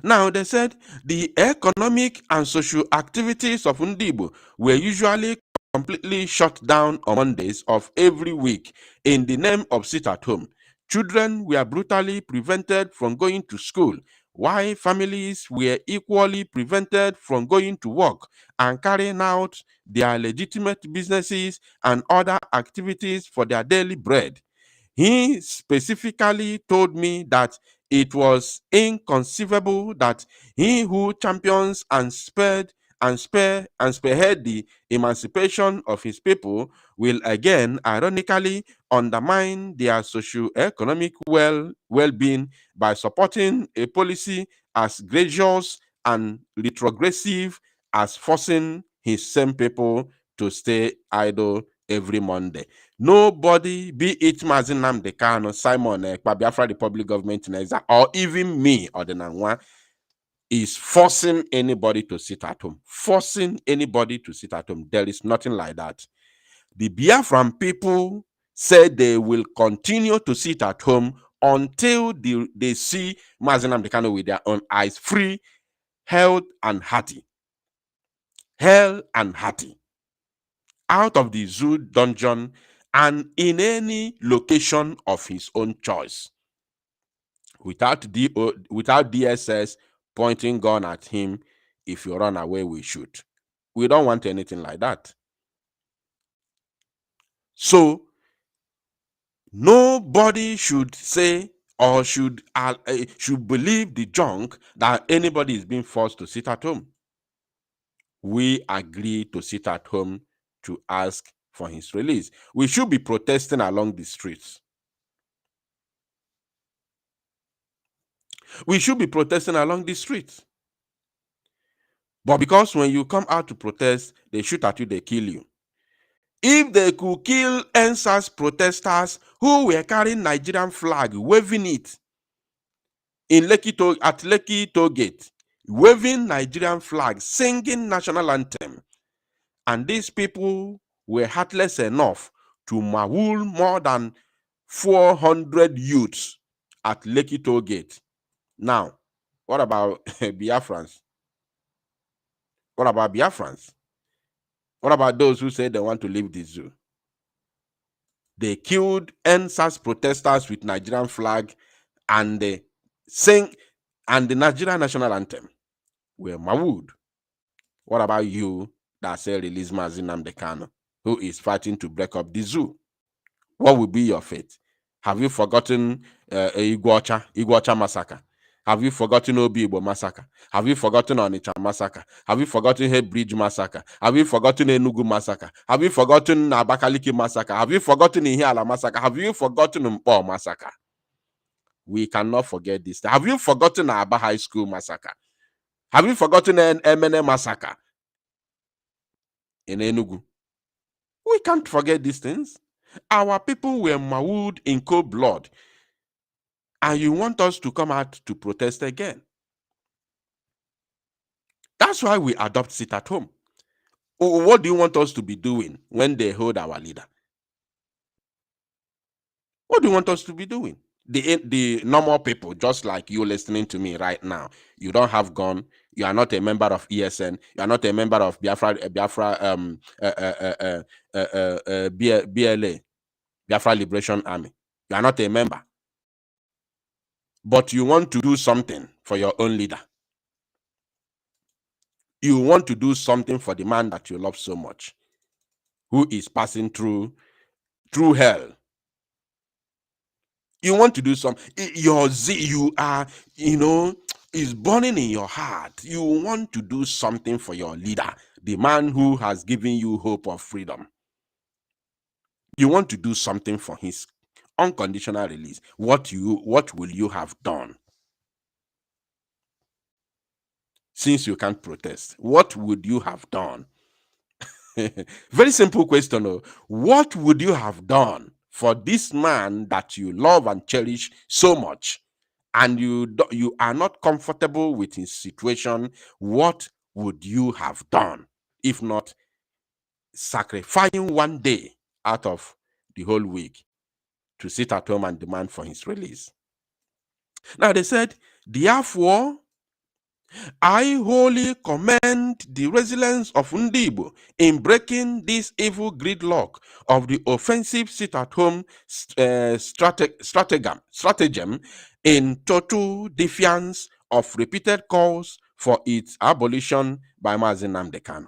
Now, they said the economic and social activities of Ndigbo were usually completely shut down on Mondays of every week in the name of sit-at-home. Children were brutally prevented from going to school, while families were equally prevented from going to work and carrying out their legitimate businesses and other activities for their daily bread. He specifically told me that it was inconceivable that he who champions and spearhead the emancipation of his people will again ironically undermine their socio-economic well-being by supporting a policy as gracious and retrogressive as forcing his same people to stay idle every Monday. Nobody, be it Mazi Nnamdi Kanu, Simon Ekpa, Biafra Republic government in exile, or even me or the Nanwa, is forcing anybody to sit at home. Forcing anybody to sit at home. There is nothing like that. The Biafran people said they will continue to sit at home until they see Mazi Nnamdi Kanu with their own eyes, free, held, and hearty. Held and hearty. Out of the zoo dungeon and in any location of his own choice, without DSS, pointing gun at him. If you run away, we shoot. We don't want anything like that. So nobody should say or should believe the junk that anybody is being forced to sit at home. We agree to sit at home to ask for his release. We should be protesting along the streets. We should be protesting along the streets. But because when you come out to protest, they shoot at you, they kill you. If they could kill NSAS protesters who were carrying Nigerian flag, waving it at Lekki Toll Gate, waving Nigerian flag, singing national anthem, and these people were heartless enough to maul more than 400 youths at Lekki Toll Gate. Now, what about Biafrans? What about Biafrans? What about those who say they want to leave the zoo? They killed NSAS protesters with Nigerian flag and they sing and the Nigerian national anthem were mauled. What about you that say release Mazi Nnamdi Kanu, who is fighting to break up the zoo? What will be your fate? Have you forgotten Iguacha massacre? Have you forgotten Obi Igbo massacre? Have you forgotten Onitsha massacre? Have you forgotten Head Bridge massacre? Have you forgotten Enugu massacre? Have you forgotten Abakaliki massacre? Have you forgotten Ihiala massacre? Have you forgotten Mpo massacre? We cannot forget this. Have you forgotten Aba High School massacre? Have you forgotten Emene massacre in Enugu? We can't forget these things. Our people were mauled in cold blood. And you want us to come out to protest again. That's why we adopt sit at home. What do you want us to be doing when they hold our leader? What do you want us to be doing? The normal people, just like you listening to me right now, you don't have gun, you are not a member of ESN, you are not a member of BLA, Biafra Liberation Army. You are not a member. But you want to do something for your own leader. You want to do something for the man that you love so much, who is passing through hell. You want to do something. Your you are, is burning in your heart. You want to do something for your leader, the man who has given you hope of freedom. You want to do something for his unconditional release. What will you have done? Since you can't protest, what would you have done? Very simple question. What would you have done for this man that you love and cherish so much, and you are not comfortable with his situation? What would you have done if not sacrificing one day out of the whole week to sit at home and demand for his release? Now they said, therefore, I wholly commend the resilience of Ndibo in breaking this evil gridlock of the offensive sit-at-home stratagem in total defiance of repeated calls for its abolition by Mazi Nnamdi Kanu.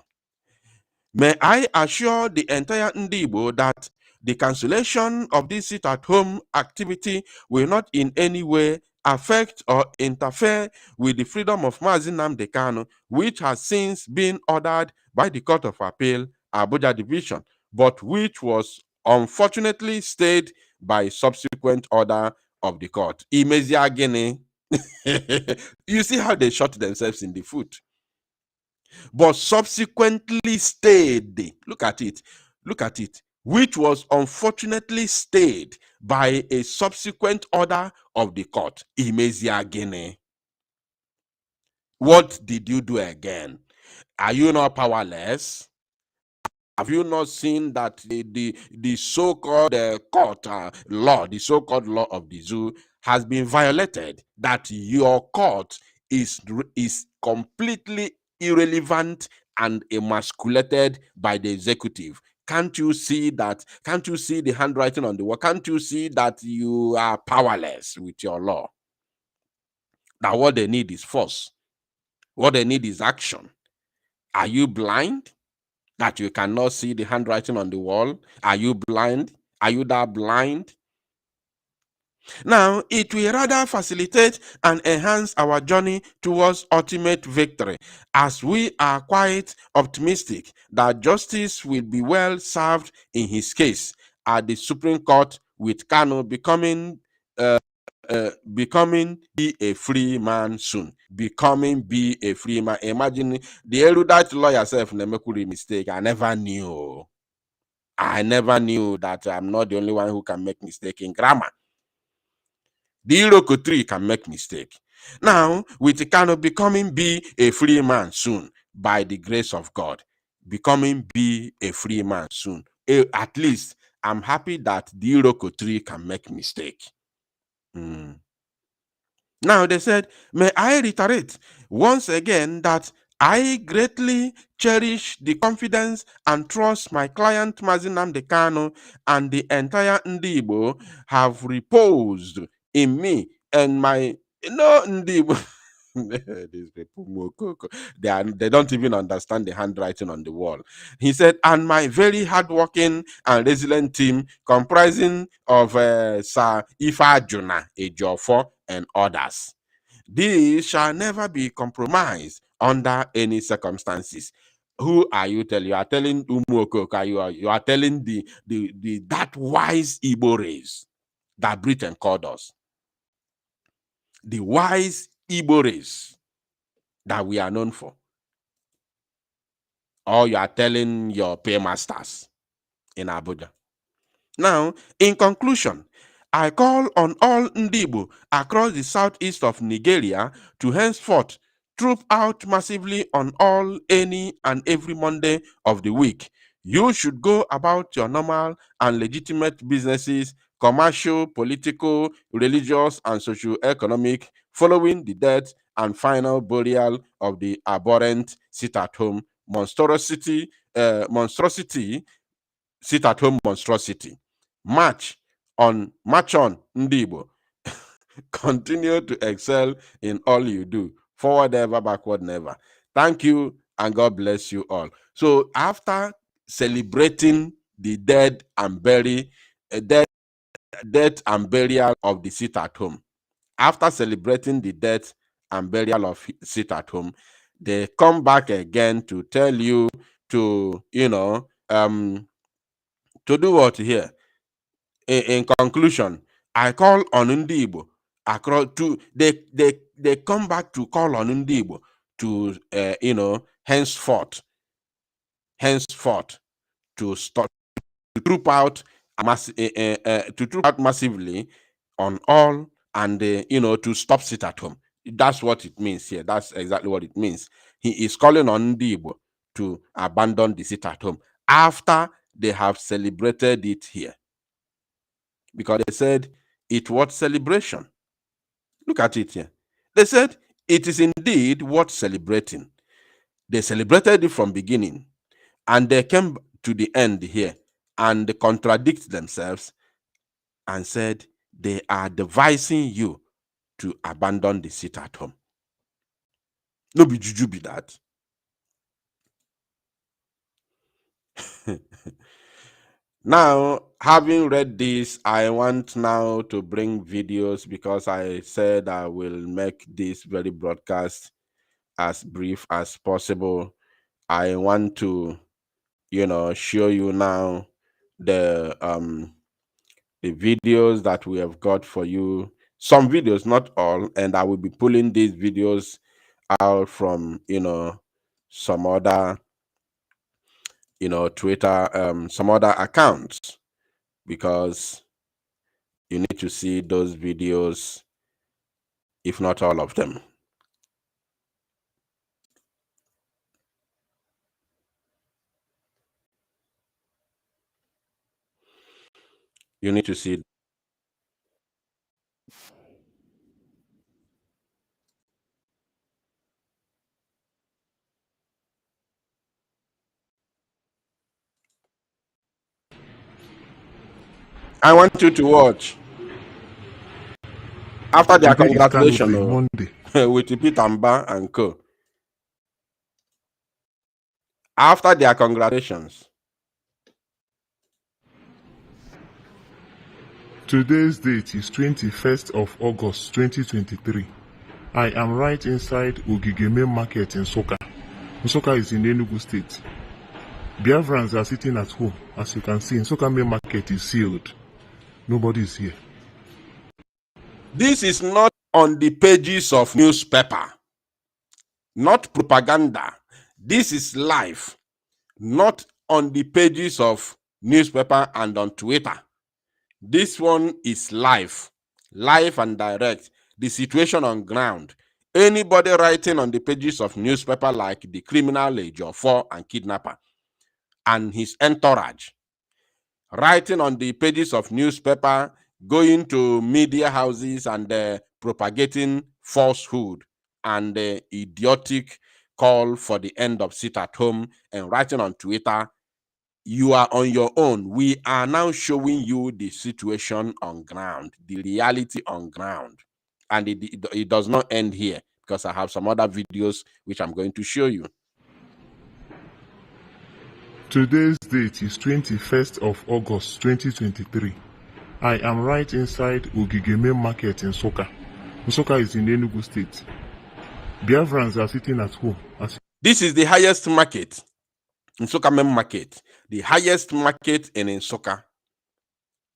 May I assure the entire Ndibo that the cancellation of this sit-at-home activity will not in any way affect or interfere with the freedom of Mazi Nnamdi Kanu, which has since been ordered by the Court of Appeal, Abuja Division, but which was unfortunately stayed by subsequent order of the court. Imeziagene. You see how they shot themselves in the foot. But subsequently stayed. Look at it. Which was unfortunately stayed by a subsequent order of the court. Imeziagene. What did you do again? Are you not powerless? Have you not seen that the so-called court law, the so-called law of the zoo, has been violated? That your court is completely irrelevant and emasculated by the executive. Can't you see that? Can't you see the handwriting on the wall? Can't you see that you are powerless with your law? That what they need is force. What they need is action. Are you blind that you cannot see the handwriting on the wall? Are you blind? Are you that blind? Now, it will rather facilitate and enhance our journey towards ultimate victory, as we are quite optimistic that justice will be well served in his case at the Supreme Court, with Kanu becoming be a free man soon. Becoming be a free man. Imagine the erudite lawyer self never could mistake. I never knew that I'm not the only one who can make mistake in grammar. The Iroko tree can make mistake. Now, with Kano becoming be a free man soon, by the grace of God, becoming be a free man soon. At least I'm happy that the Iroko tree can make mistake. Now they said, may I reiterate once again that I greatly cherish the confidence and trust my client Mazinam Kanu and the entire Ndibo have reposed in me and my Ndibo. These people, they don't even understand the handwriting on the wall. He said, and my very hardworking and resilient team comprising of Sir Ifa Juna Ejiofor and others. These shall never be compromised under any circumstances. Who are you telling? You are telling Umuokoka, you are telling the that wise Igbo race that Britain called us. The wise Igbo race that we are known for. Or you are telling your paymasters in Abuja. Now, in conclusion, I call on all Ndibo across the southeast of Nigeria to henceforth troop out massively on all, any, and every Monday of the week. You should go about your normal and legitimate businesses, commercial, political, religious, and socio-economic, following the death and final burial of the abhorrent sit-at-home monstrosity, sit-at-home monstrosity. March on Ndibo. Continue to excel in all you do. Forward ever, backward never. Thank you, and God bless you all. So after celebrating the death and burial of the sit-at-home, after celebrating the death and burial of sit-at-home, they come back again to tell you to, to do what here? In conclusion, I call on Ndibo across to they come back to call on Ndibo to henceforth to stop to troop out massively on all, and to stop sit-at-home. That's what it means here. That's exactly what it means. He is calling on Ndibo to abandon the sit-at-home after they have celebrated it here. Because they said it was celebration. Look at it here. They said it is indeed worth celebrating. They celebrated it from beginning, and they came to the end here and they contradict themselves and said they are devising you to abandon the sit-at-home. No be juju be that. Now, having read this, I want now to bring videos, because I said I will make this very broadcast as brief as possible. I want to, show you now the videos that we have got for you. Some videos, not all, and I will be pulling these videos out from, some other, Twitter, some other accounts, because you need to see those videos, if not all of them. You need to see. I want you to watch. After their congratulations, with Peter Mba and co. After their congratulations, Today's date is 21st of August 2023. I am right inside Ogigeme Market in Soka. Soka is in Enugu State. Biafrans are sitting at home. As you can see, Soka main market is sealed. Nobody is here. this is not on the pages of newspaper, not propaganda. This is live, not on the pages of newspaper and on Twitter. This one is live and direct. The situation on ground. Anybody writing on the pages of newspaper like the criminal Ejiofor and kidnapper and his entourage, writing on the pages of newspaper, going to media houses and propagating falsehood and idiotic call for the end of sit at home and writing on Twitter, you are on your own. We are now showing you the situation on ground, the reality on ground. And it does not end here because I have some other videos which I'm going to show you. Today's date is 21st of August 2023. I am right inside Ogigeme Market in Soka. Soka is in Enugu State. Biafrans are sitting at home. This is the highest market, Nsukka main market, the highest market in Nsukka,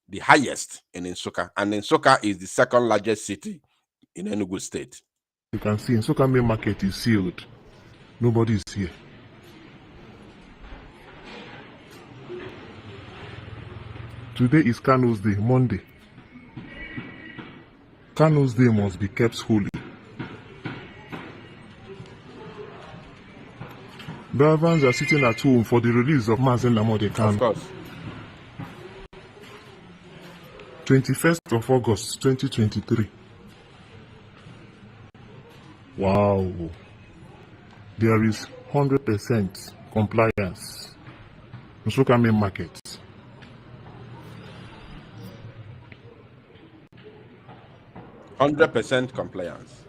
the highest in Nsukka, and Nsukka is the second largest city in Enugu State. You can see Nsukka main market is sealed. Nobody is here. Today is Kanuday, Monday. Kanuday must be kept holy. Biafrans are sitting at home for the release of Mazen Nnamdi Kanu. Of course. 21st of August 2023. Wow. There is 100% compliance. Nsukka main market. %100 compliance.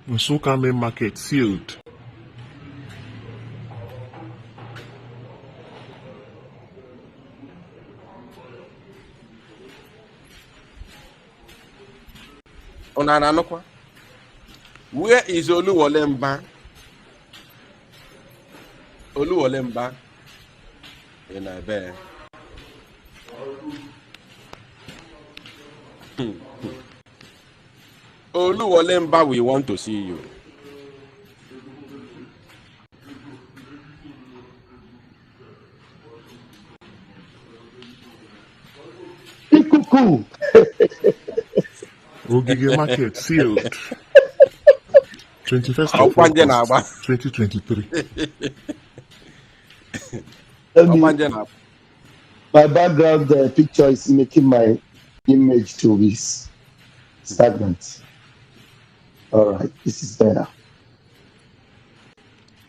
Nsukka main market sealed. Onananokwa. Where is Oluwolemba? Oluwolemba in Ibe. Oluwolemba, we want to see you. Cuckoo. Ogige market sealed. 21st of August 2023. My background picture is making my image to be stagnant. All right, this is better.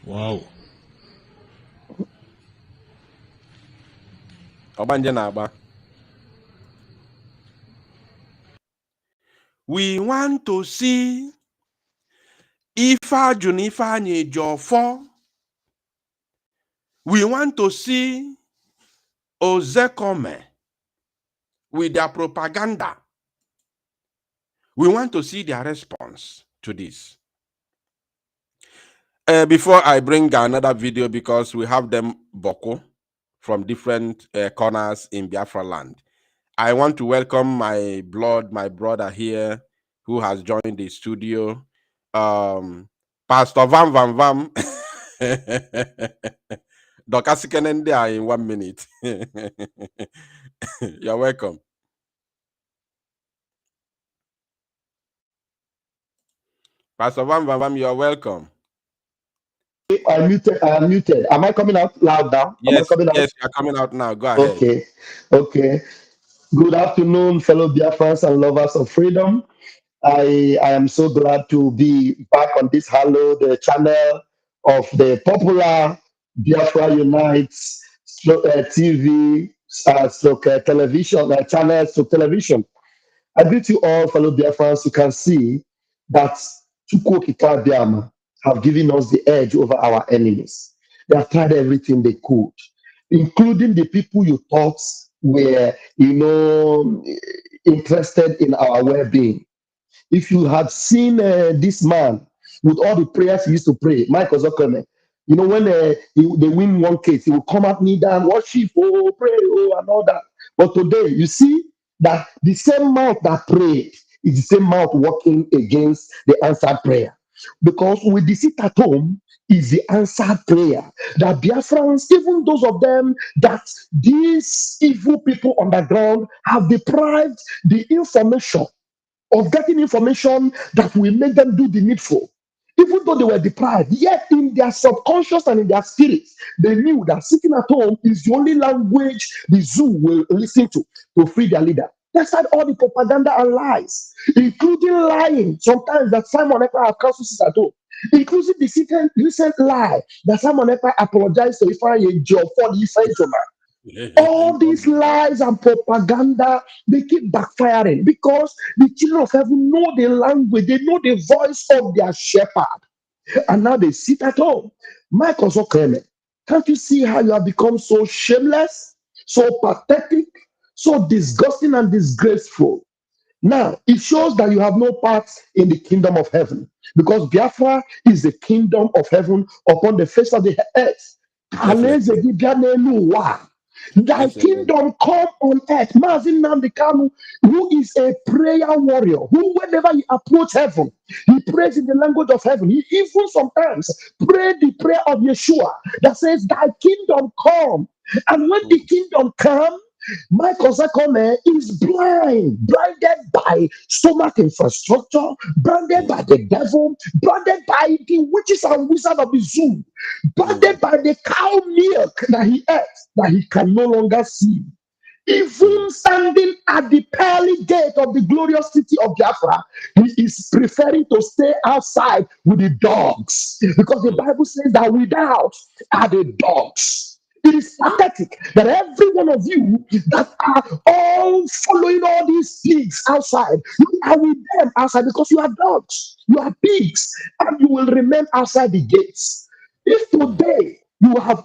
Wow. We want to see Ifeanyi Ejiofor. We want to see Ozekome with their propaganda. We want to see their response to this. Before I bring another video, because we have them Boko from different corners in Biafra land, I want to welcome my brother here who has joined the studio, Pastor Vam Vam Vam. Dokasikenende in 1 minute. You're welcome. Pastor Vam Vam Vam, you're welcome. I'm muted. Am I coming out loud now? Yes, yes, you're coming out now. Go ahead. Okay. Good afternoon, fellow Biafrans and lovers of freedom. I am so glad to be back on this the channel of the popular Biafra Unites TV television channels to television. I greet you all, fellow Biafrans. You can see that Chukwu Okike Abiama have given us the edge over our enemies. They have tried everything they could, including the people you thought were, interested in our well-being. If you had seen this man with all the prayers he used to pray, Michael Zokome, when they win one case, he will come at me down, worship, oh, pray, oh, and all that. But today, you see that the same mouth that prayed is the same mouth working against the answered prayer. Because with the sit at home is the answered prayer. That Biafrans, even those of them that these evil people on the ground have deprived the information of getting information that will make them do the needful. Even though they were deprived, yet in their subconscious and in their spirits, they knew that sitting at home is the only language the zoo will listen to free their leader. Despite all the propaganda and lies, including lying sometimes that Simon Ekpa have counselled sit at home, including the recent lie that Simon Ekpa apologized to Ifeanyi Ejiofor for the Ifeanyi. All these lies and propaganda, they keep backfiring because the children of heaven know the language, they know the voice of their shepherd, and now they sit at home. Michael Zokeme, can't you see how you have become so shameless, so pathetic, so disgusting and disgraceful? Now, it shows that you have no part in the kingdom of heaven because Biafra is the kingdom of heaven upon the face of the earth. Definitely. Thy Yes, indeed. kingdom come on earth. Mazin Namdekanu, who is a prayer warrior, who whenever he approach heaven, he prays in the language of heaven. He even sometimes pray the prayer of Yeshua that says, Thy kingdom come. And when the kingdom come, Michael Zakome is blinded by stomach infrastructure, blinded by the devil, blinded by the witches and wizards of the zoo, blinded by the cow milk that he ate, that he can no longer see. Even standing at the pearly gate of the glorious city of Biafra, he is preferring to stay outside with the dogs because the Bible says that without are the dogs. It is pathetic that every one of you that are all following all these pigs outside, you are with them outside because you are dogs, you are pigs, and you will remain outside the gates. If today you have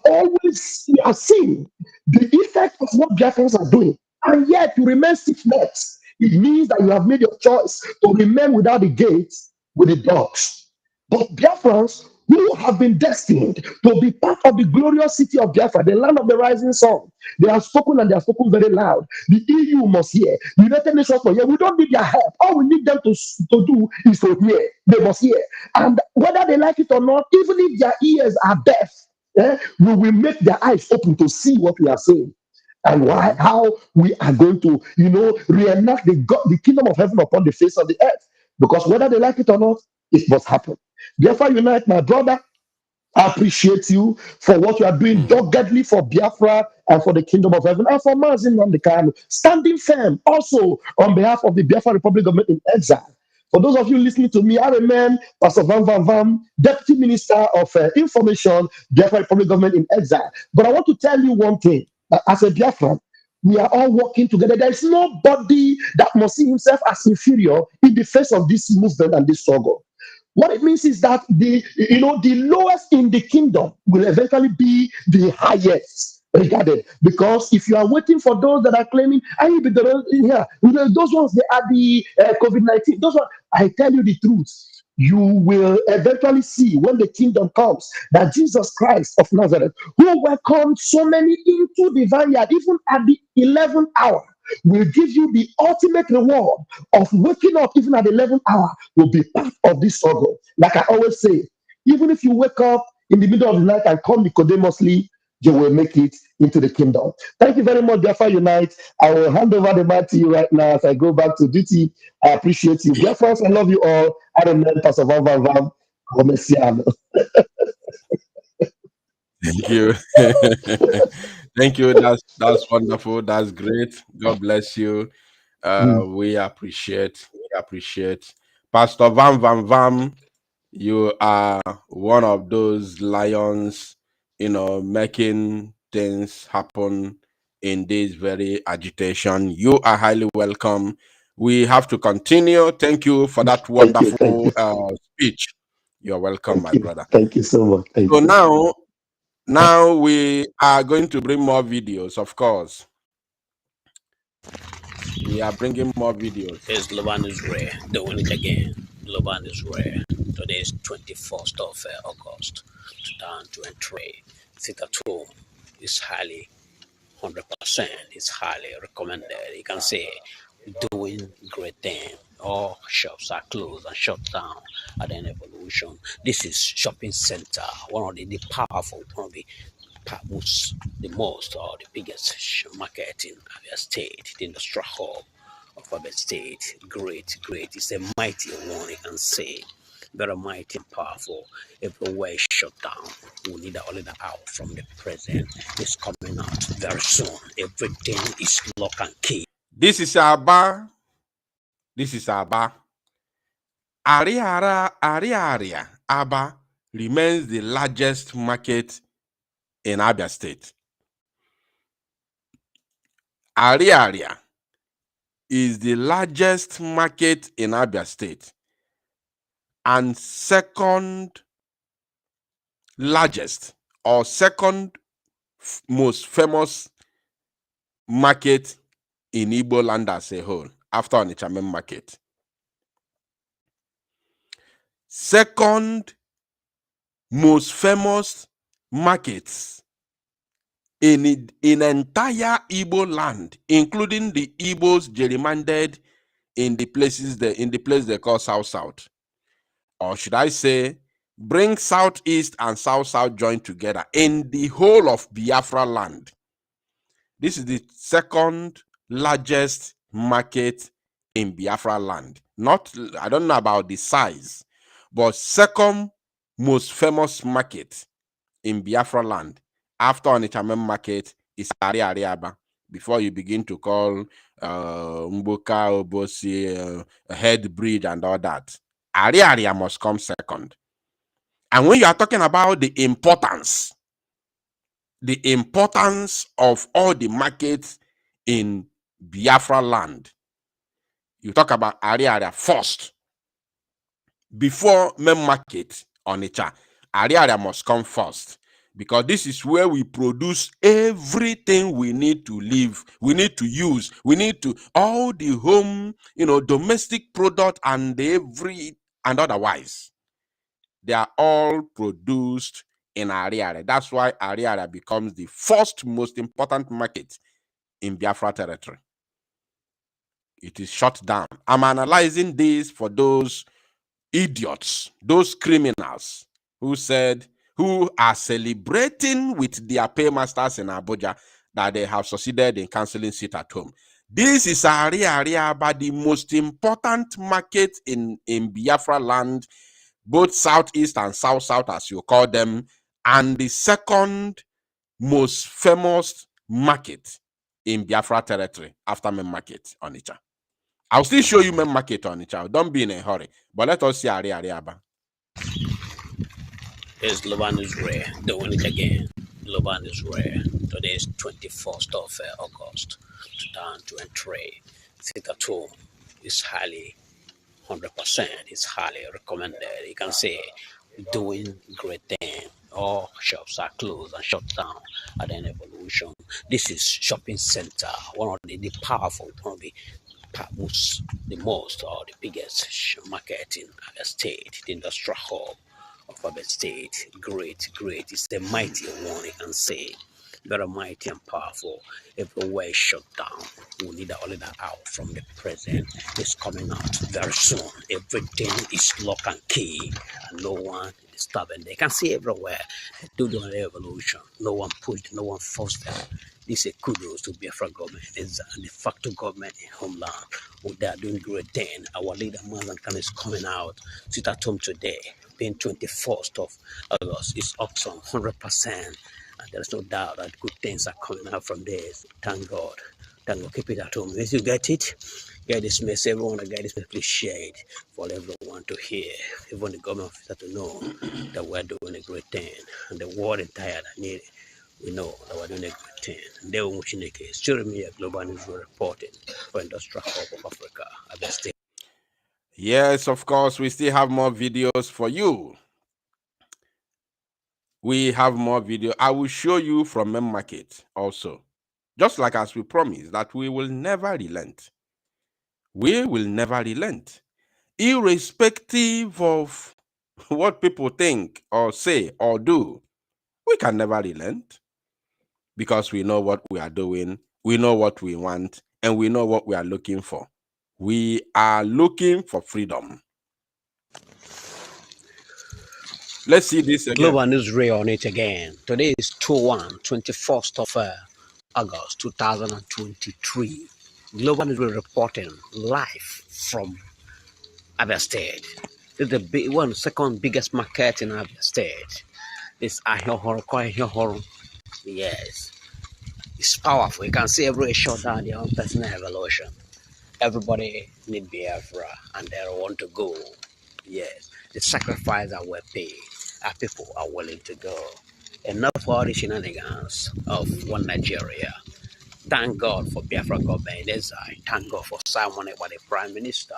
seen the effect of what Biafrans are doing, and yet you remain stiff-necked, it means that you have made your choice to remain without the gates with the dogs. But Biafrans who have been destined to be part of the glorious city of Biafra, the land of the rising sun, they have spoken and they have spoken very loud. The EU must hear. The United Nations must hear. We don't need their help. All we need them to do is to hear. They must hear. And whether they like it or not, even if their ears are deaf, we will make their eyes open to see what we are saying and how we are going to, reenact the kingdom of heaven upon the face of the earth. Because whether they like it or not, it must happen. Therefore, unite, my brother. I appreciate you for what you are doing doggedly for Biafra and for the kingdom of heaven and for Mazin Namdekanu, standing firm also on behalf of the Biafra Republic government in exile. For those of you listening to me, I remain Pastor Van Van Van, Deputy Minister of Information, Biafra Republic government in exile. But I want to tell you one thing, that as a Biafran, we are all working together. There is nobody that must see himself as inferior in the face of this movement and this struggle. What it means is that the lowest in the kingdom will eventually be the highest regarded. Because if you are waiting for those that are claiming, I will be the here, those ones they are the COVID-19. Those ones, I tell you the truth. You will eventually see when the kingdom comes that Jesus Christ of Nazareth, who welcomed so many into the vineyard, even at the 11th hour, will give you the ultimate reward of waking up even at the 11th hour will be part of this struggle. Like I always say, even if you wake up in the middle of the night and come Nicodemously, you will make it into the kingdom. Thank you very much, Biafra Unite. I will hand over the mic to you right now as I go back to duty. I appreciate you. Biafrans, I love you all. I remember Pastor Van Van Van. Thank you. Thank you. That's wonderful. That's great. God bless you. We appreciate. Pastor Vam Vam Vam, you are one of those lions, making things happen in this very agitation. You are highly welcome. We have to continue. Thank you for that Thank you. Thank wonderful you. speech. You're welcome, my Thank you. brother. Thank you so much. Thank So you. now we are going to bring more videos, of course. We are bringing more videos. It's Loban is rare, doing it again. Loban is rare. Today is 21st of August 2023. Sit at home is highly 100%. It's highly recommended. You can say doing great thing. All shops are closed and shut down at an evolution. This is shopping center, one of the powerful, one of the the most or the biggest market in Abia State, the industrial hub of Abia State. Great. It's a mighty one, you can say. Very mighty and powerful. Everywhere is shut down. We need a leader out from the present. It's coming out very soon. Everything is lock and key. This is Aba. Ariaria Aba remains the largest market in Abia State. Ariaria is the largest market in Abia State and second largest or second most famous market in Igbo land as a whole after Onitsha main market. Second most famous markets in entire Igbo land, including the Igbos gerrymandered in the place they call South. Or should I say, bring Southeast and South joined together in the whole of Biafra land. This is the second largest market in Biafra land. I don't know about the size, but second most famous market in Biafra land after Onitsha main market is Ariaba. Before you begin to call Mboka, Obosi, Head Bridge and all that, Ariaria must come second. And when you are talking about the importance of all the markets in Biafra land, you talk about Ariaria first. Before main market Onitsha, Ariaria must come first, because this is where we produce everything we need to live, we need to use, we need to all the home, domestic product and otherwise. They are all produced in Ariaria. That's why Ariaria becomes the first most important market in Biafra territory. It is shut down. I'm analyzing this for those idiots, those criminals who are celebrating with their paymasters in Abuja that they have succeeded in cancelling sit at home. This is Ariaba, the most important market in Biafra land, both Southeast and South, as you call them, and the second most famous market in Biafra territory after main market Onitsha. I'll still show you main market Onitsha. Don't be in a hurry. But let us see Ariaba. It's Loban is rare, doing it again. Loban is rare. Today is 21st of August 2023. Sit at home is highly 100%. It's highly recommended. You can say doing great thing. All shops are closed and shut down at an evolution. This is shopping center, one of the powerful, one of the most or the biggest market in Abia State, the industrial hub of Abia State. Great. It's a mighty one, you can say. Very mighty and powerful. Everywhere is shut down. We need a leader out from the present. It's coming out very soon. Everything is lock and key, and no one is stopping. They can see everywhere. They do the revolution. No one pushed, no one forced them. This is a kudos to Biafra government. It's a de facto government in homeland. They are doing great thing. Our leader, Mazan Khan, is coming out. Sit at home today, being 21st of August. It's awesome, 100%. And there's no doubt that good things are coming out from this. Thank God. Keep it at home. Once you get it, get this message. Everyone that get this message, please share it for everyone to hear. Even the government officer to know that we're doing a great thing. And the world entire need We know that we're doing a good thing. Ndeo Muchineke, Jeremiah Global News reporting for Industrial Hub of Africa at the state. Yes, of course, we still have more videos for you. We have more video. I will show you from Mem Market also. Just like as we promised that we will never relent. We will never relent. Irrespective of what people think or say or do, we can never relent because we know what we are doing, we know what we want, and we know what we are looking for. We are looking for freedom. Let's see this again. Global News Ray on it again. Today is 21st of August 2023. Global News Ray reporting live from Abia State. This is the second biggest market in Abia State. This Ahihoro. Yes, it's powerful. You can see every shot down their own personal evaluation. Everybody need Biafra and they want to go. Yes, the sacrifice that were paid. Our people are willing to go. Enough for all the shenanigans of one Nigeria. Thank God for Biafra government in exile. Thank God for Simon by the Prime Minister.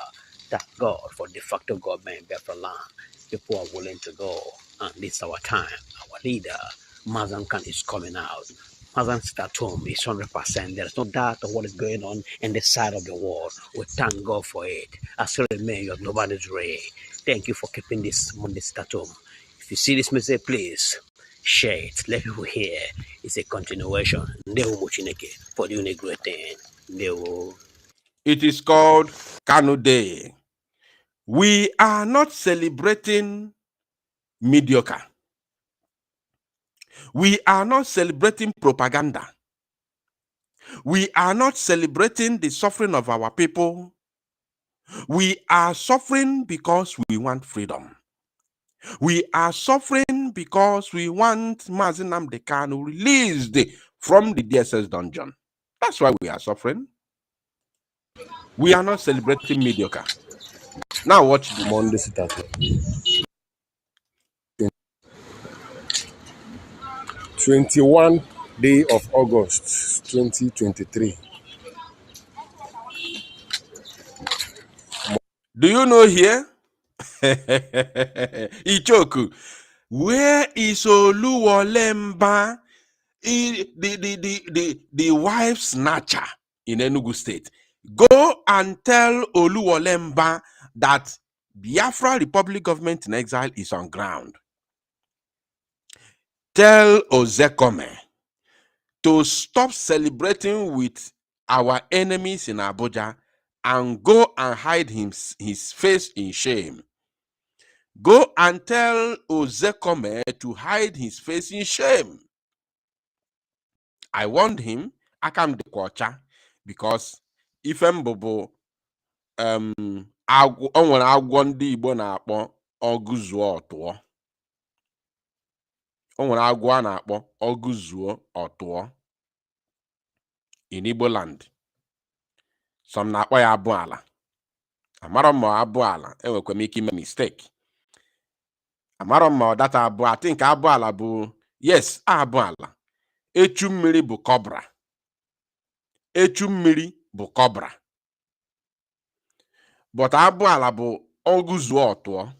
Thank God for de facto government in Biafra land. People are willing to go. And this is our time. Our leader, Mazan Khan, is coming out. Mazan Statum is 100%. There's no doubt of what is going on in this side of the world. We thank God for it. I still remain your global news ray. Thank you for keeping this Monday Statum. If you see this message, please share it. Let people hear. It's a continuation. For doing a great thing. It is called Kanuday. We are not celebrating mediocre. We are not celebrating propaganda. We are not celebrating the suffering of our people. We are suffering because we want freedom. We are suffering because we want Mazi Nnamdi Kanu released from the DSS dungeon. That's why we are suffering. We are not celebrating mediocre. Now watch this. Monday Saturday. 21 day of August 2023. Do you know here? Ichoku. Where is Oluwolemba? The wife snatcher in Enugu State. Go and tell Oluwolemba that Biafra Republic government in exile is on ground. Tell Ozekome to stop celebrating with our enemies in Abuja and go and hide his face in shame. Go and tell Ozekome to hide his face in shame. I warned him, Akam de Kwacha, because Ifem Bobo onwere agwọ ndị Igbo na-akpọ ọgụzuo ọtụọ. Onwere agwọ a na-akpọ ọgụzuo ọtụọ in Igbo land. Some na-akpọ ya abụ ala. Amara mma abụ ala, enwekwa m ike ime mistake. Amara mma data abụ, I think abụ ala bụ, yes, abụ ala. Echu mmiri bụ cobra. Echu mmiri bụ cobra. But abụ ala bụ ọgụzuo ọtụọ.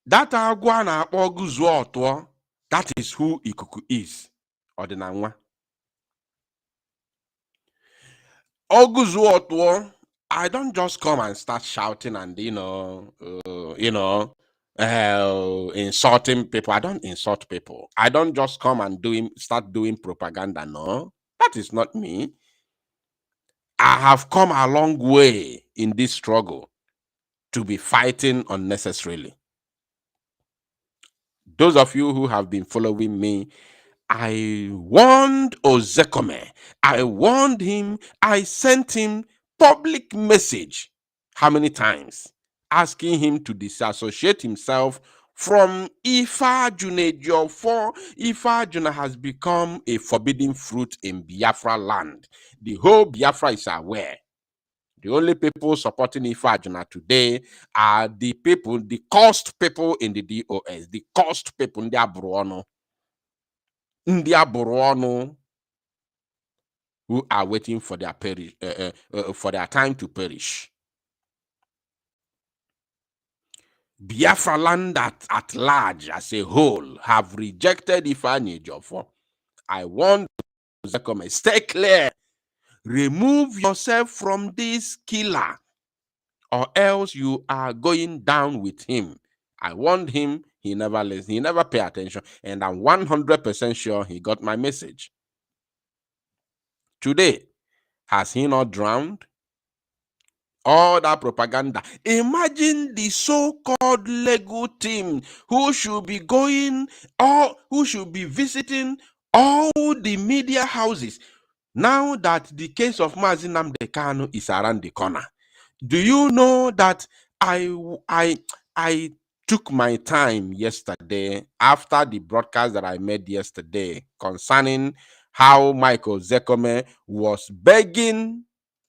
That agwọ a na-akpọ ọgụzuo ọtụọ, that is who ikuku is. Ọdịnanwa. Ọgụzuo ọtụọ, I don't just come and start shouting and insulting people. I don't insult people. I don't just come and start doing propaganda. No, that is not me. I have come a long way in this struggle to be fighting unnecessarily. Those of you who have been following me, I warned Ozekome. I warned him. I sent him public message. How many times? Asking him to disassociate himself from Ifajuna. For Ifajuna has become a forbidden fruit in Biafra land. The whole Biafra is aware. The only people supporting Ifajuna today are the people, the cost people in the DOS, the cost people in the Abruono. Ndị abụrụ ọnụ who are waiting for their for their time to perish. Biafra land at large as a whole have rejected Ifeanyi Ejiofor. I want to comment, stay clear. Remove yourself from this killer, or else you are going down with him. I warned him. He never listened. He never paid attention. And I'm 100% sure he got my message. Today, has he not drowned? All that propaganda. Imagine the so-called Lego team who should be going, or who should be visiting all the media houses now that the case of Mazi Nnamdi Kanu is around the corner. Do you know that I took my time yesterday after the broadcast that I made yesterday concerning how Michael Zekome was begging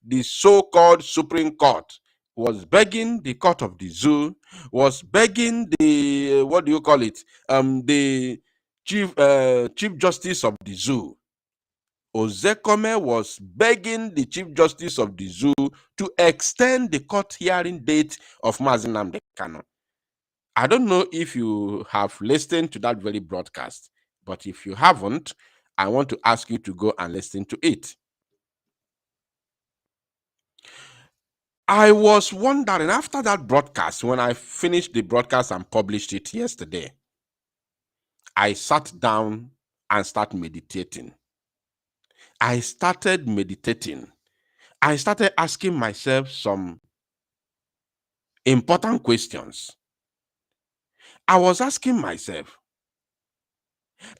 the so-called Supreme Court, was begging the Court of the Zoo, was begging the what do you call it? The Chief Justice of the Zoo. Ozekome was begging the Chief Justice of the Zoo to extend the court hearing date of Mazi Nnamdi Kanu. I don't know if you have listened to that very broadcast, but if you haven't, I want to ask you to go and listen to it. I was wondering after that broadcast, when I finished the broadcast and published it yesterday, I sat down and started meditating. I started meditating. I started asking myself some important questions. I was asking myself,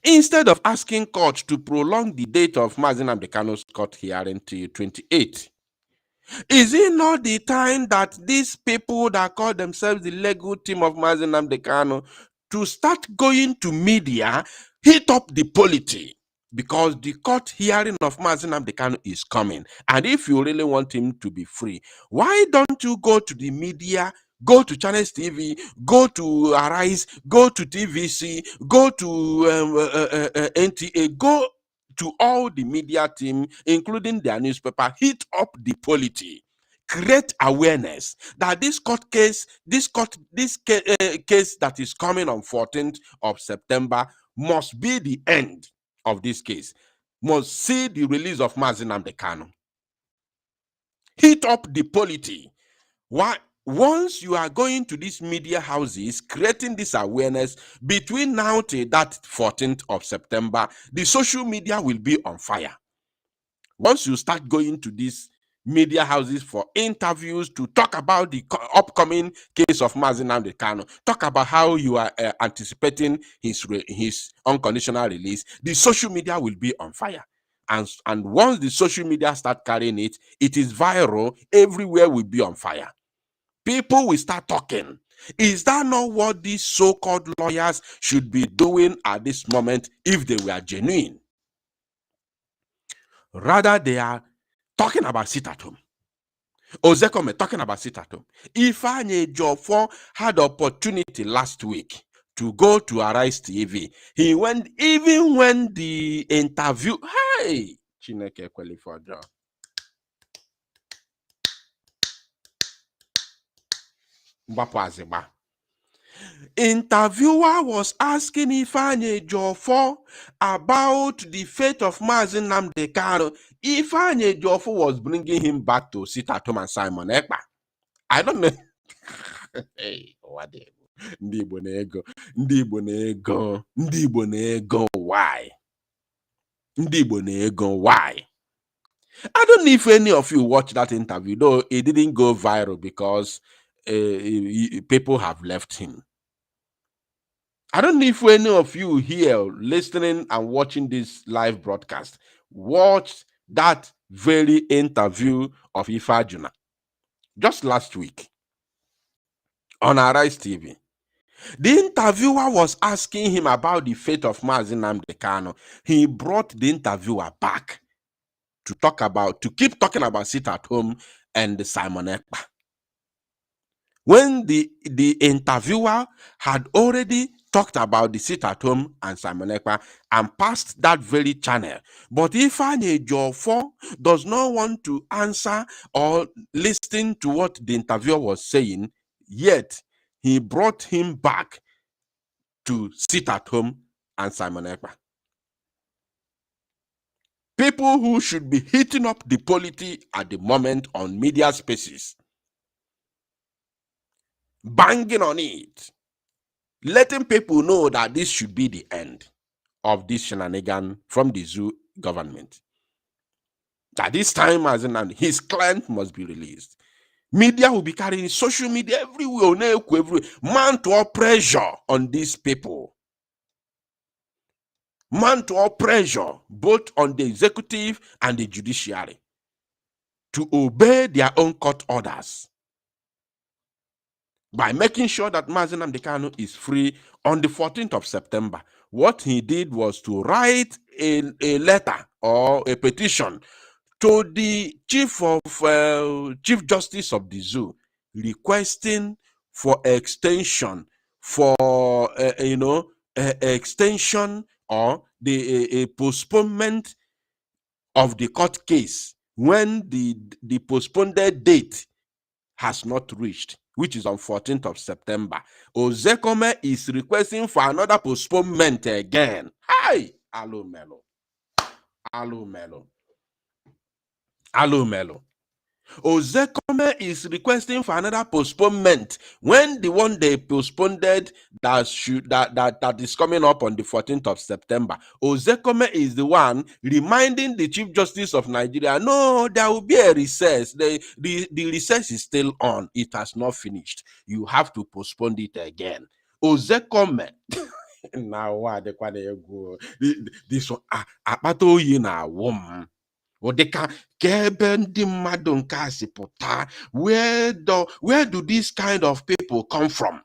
instead of asking court to prolong the date of Mazi Nnamdi Kanu's court hearing to 28, is it not the time that these people that call themselves the legal team of Mazi Nnamdi Kanu to start going to media, hit up the polity? Because the court hearing of Mazi Nnamdi Kanu is coming. And if you really want him to be free, why don't you go to the media, go to Channels TV, go to Arise, go to TVC, go to NTA, go to all the media team, including their newspaper, hit up the polity, create awareness that this court case, this case that is coming on 14th of September must be the end of this case, must see the release of Mazi Nnamdi Kanu. Hit up the polity. Why? Once you are going to these media houses, creating this awareness, between now till that 14th of September, the social media will be on fire. Once you start going to these media houses for interviews to talk about the upcoming case of Mazi Nnamdi Kanu, talk about how you are anticipating his unconditional release, the social media will be on fire. And once the social media start carrying it, it is viral, everywhere will be on fire. People will start talking. Is that not what these so-called lawyers should be doing at this moment if they were genuine? Rather, they are talking about sit at home. Ozekome talking about sit at home. Ifeanyi Ejiofor had opportunity last week to go to Arise TV. He went, even when the interview, hey, Chineke kweli for job. Interviewer was asking Ifeanyi Ejiofor about the fate of Mazi Nnamdi Kanu. Ifeanyi Ejiofor was bringing him back to sit at home and Simon Ekpa. I don't know. Hey, what Ndị Igbo na-ego, Ndị Igbo na-ego, Ndị Igbo na-ego. Why? Ndị Igbo na-ego. Why? I don't know if any of you watched that interview, though it didn't go viral because people have left him. I don't know if any of you here listening and watching this live broadcast watched that very interview of Ifeajuna just last week on Arise TV. The interviewer was asking him about the fate of Mazi Nnamdi Kanu. He brought the interviewer back to keep talking about sit at home and Simon Ekpa. When the interviewer had already talked about the sit at home and Simon Ekpa and passed that very channel. But Ifeanyi Ejiofor does not want to answer or listen to what the interviewer was saying, yet he brought him back to sit at home and Simon Ekpa. People who should be heating up the polity at the moment on media spaces, banging on it, letting people know that this should be the end of this shenanigan from the zoo government. That this time, as in, his client must be released. Media will be carrying social media everywhere, mount all pressure on these people. Mount all pressure both on the executive and the judiciary to obey their own court orders by making sure that Mazi Nnamdi Kanu is free on the 14th of September. What he did was to write a letter or a petition to the Chief Justice of the Zoo, requesting for extension extension or the postponement of the court case when the postponed date has not reached, which is on 14th of September. Ozekome is requesting for another postponement again. Hi, Alo Melo. Alo Melo. Alo Melo. Ozekome is requesting for another postponement when the one they postponed that is coming up on the 14th of September. Ozekome is the one reminding the Chief Justice of Nigeria, no, there will be a recess. The recess is still on. It has not finished. You have to postpone it again. Ozekome. Now what the go this one akpata oyi na awom. Odeka kebe ndị mmadụ nke a si pụta. Where do these kind of people come from?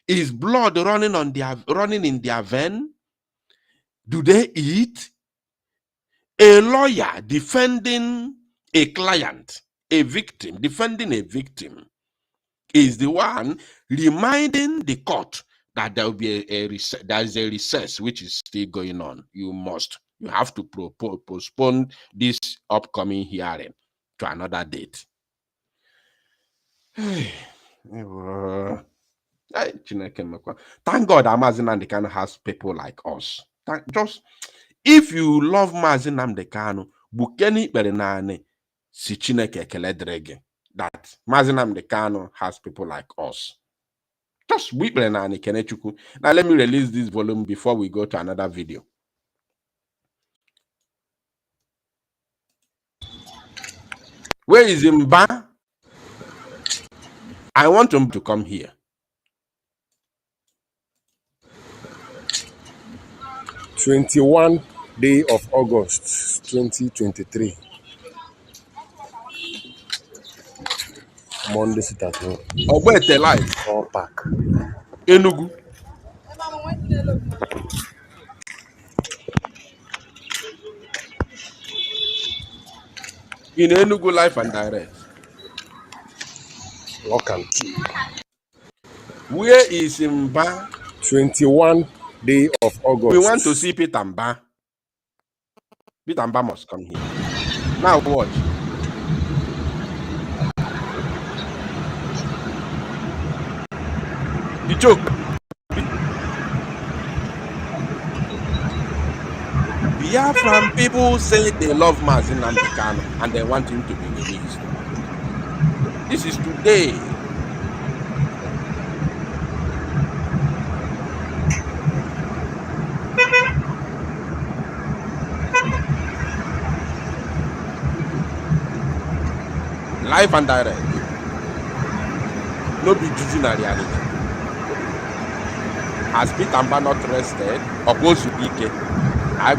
Is blood running in their vein? Do they eat? A lawyer defending a client, a victim, defending a victim, is the one reminding the court that there will be there is a recess which is still going on. You have to postpone this upcoming hearing to another date. Thank God Mazi Nnamdi Kanu has people like us. If you love Mazi Nnamdi Kanu, bukeni ikpere naanị si Chineke ekele dịrị gị that Mazi Nnamdi Kanu has people like us. Just ikpere naanị kene Chukwu. Now let me release this volume before we go to another video. Where is Mba? I want him to come here. 21 day of August 2023. Monday sit at home. Ogbete live. All pack. Enugu. In Enugu Life and Direct. Lock and key. Where is Mba? 21 day of August. We want to see Peter Mba. Peter Mba must come here. Now watch. The joke. Biafran people say they love Mazi Nnamdi Kanu and they want him to be released. This is today. Live and direct. No be juju na reality. Has Peter Mba not rested? He's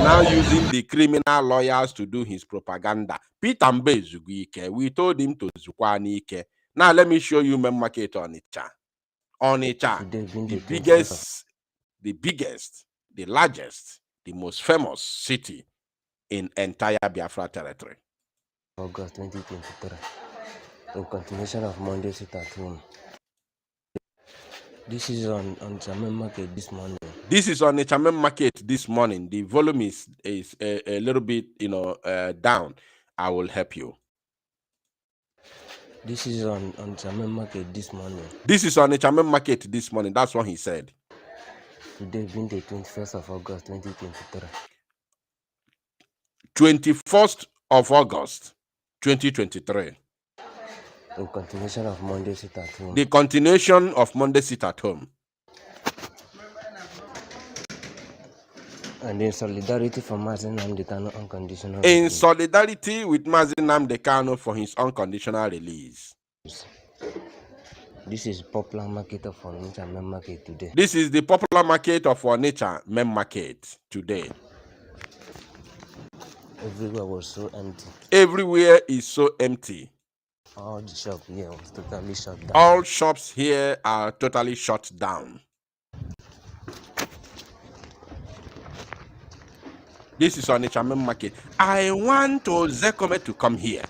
now using the criminal lawyers to do his propaganda. Peter Mba Zuguike, we told him to Zukwanike. Now let me show you main market on Onitsha. Onitsha, the biggest, the largest, the most famous city in entire Biafra territory. August 2023. In continuation of Monday sit at home. This is on Chairman Market this morning. This is on the Chairman Market this morning. The volume is a little bit, down. I will help you. This is on Chairman Market this morning. This is on the Chairman Market this morning. That's what he said. Today being the 21st of August 2023. 21st of August 2023. In continuation of Monday sit at home. The continuation of Monday sit at home. And in solidarity for Mazin Namdekano unconditional In release. solidarity with Mazin Namdekano for his unconditional release. This is popular market of Onitsha main market today. This is the popular market of Onitsha main market today. Everywhere was so empty. Everywhere is so empty. All the shop here was totally shut down. All shops here are totally shut down. This is Onitsha main market. I want Ozekome to come here.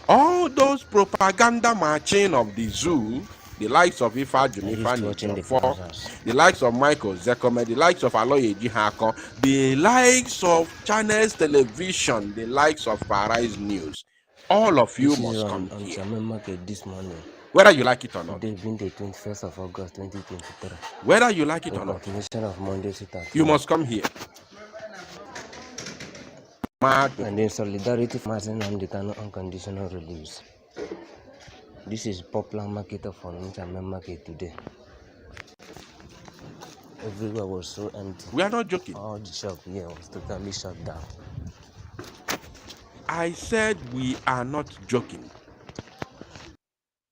All those propaganda marching of the zoo, the likes of Ifa Jumifa, the likes of Michael Zekome, the likes of Aloye Jihako, the likes of Channels Television, the likes of Paradise News, all of you must come here. Market this morning. Whether you like it or not. Today being the 21st of August 2023. Whether you like it or not. Continuation of Monday sit at you must come here. And in solidarity for Mazin Namdekano unconditional release. This is popular market of Onitsha main market today. Everywhere was so empty. We are not joking. All the shop here was totally shut down. I said we are not joking.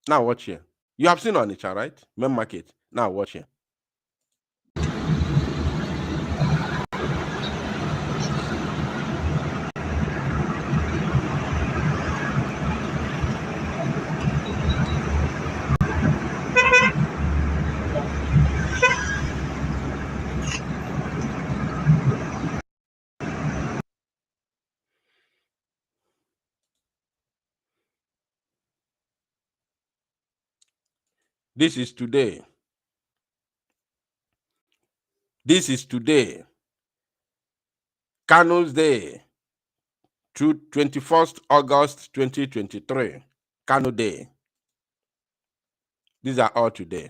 Now watch here. You have seen Onitsha, right? Main market. Now watch here. This is today. This is today. Kanuday, 21st August 2023. Kanuday. These are all today.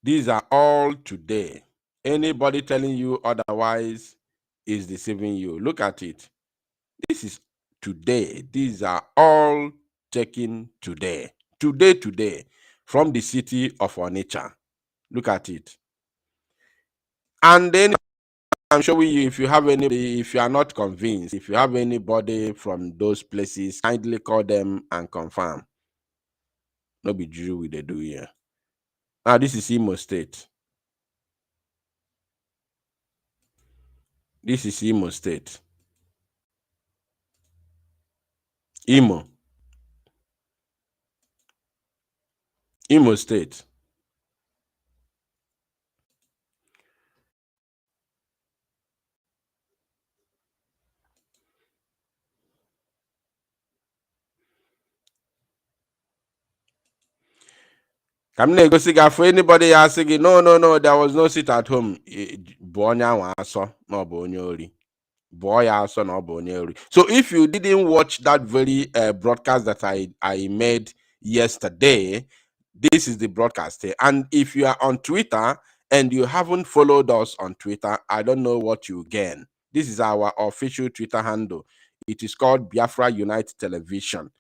These are all today. Anybody telling you otherwise is deceiving you. Look at it. This is today. These are all taken today. Today, from the city of Onitsha. Look at it. And then I'm showing you, if you have anybody, if you are not convinced, if you have anybody from those places, kindly call them and confirm. No be Jew with the do here. Now, this is Imo State. This is Imo State. Imo State. Come go see for anybody asking, no, there was no seat at home. So if you didn't watch that very broadcast that I made yesterday, this is the broadcast here. And if you are on Twitter and you haven't followed us on Twitter, I don't know what you gain. This is our official Twitter handle. It is called Biafra Unite Television.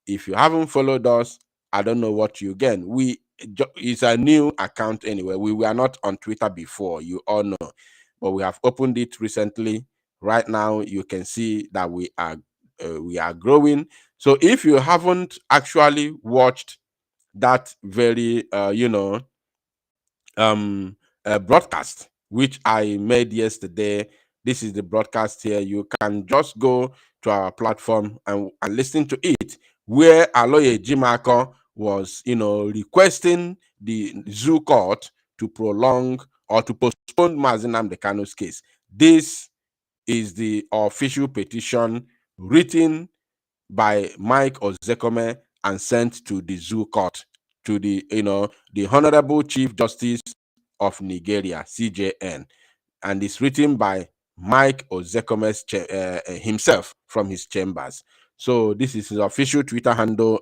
If you haven't followed us, I don't know what you gain. It's a new account anyway. We were not on Twitter before, you all know, but we have opened it recently. Right now, you can see that we are growing. So if you haven't actually watched that very broadcast which I made yesterday, this is the broadcast here. You can just go to our platform and listen to it, where Aloye Jimako was, requesting the zoo court to prolong or to postpone Mazin Namdekano's case. This is the official petition written by Mike Ozekome and sent to the zoo court, to the the Honorable Chief Justice of Nigeria, CJN, and it's written by Mike Ozekome himself from his chambers. So this is his official Twitter handle.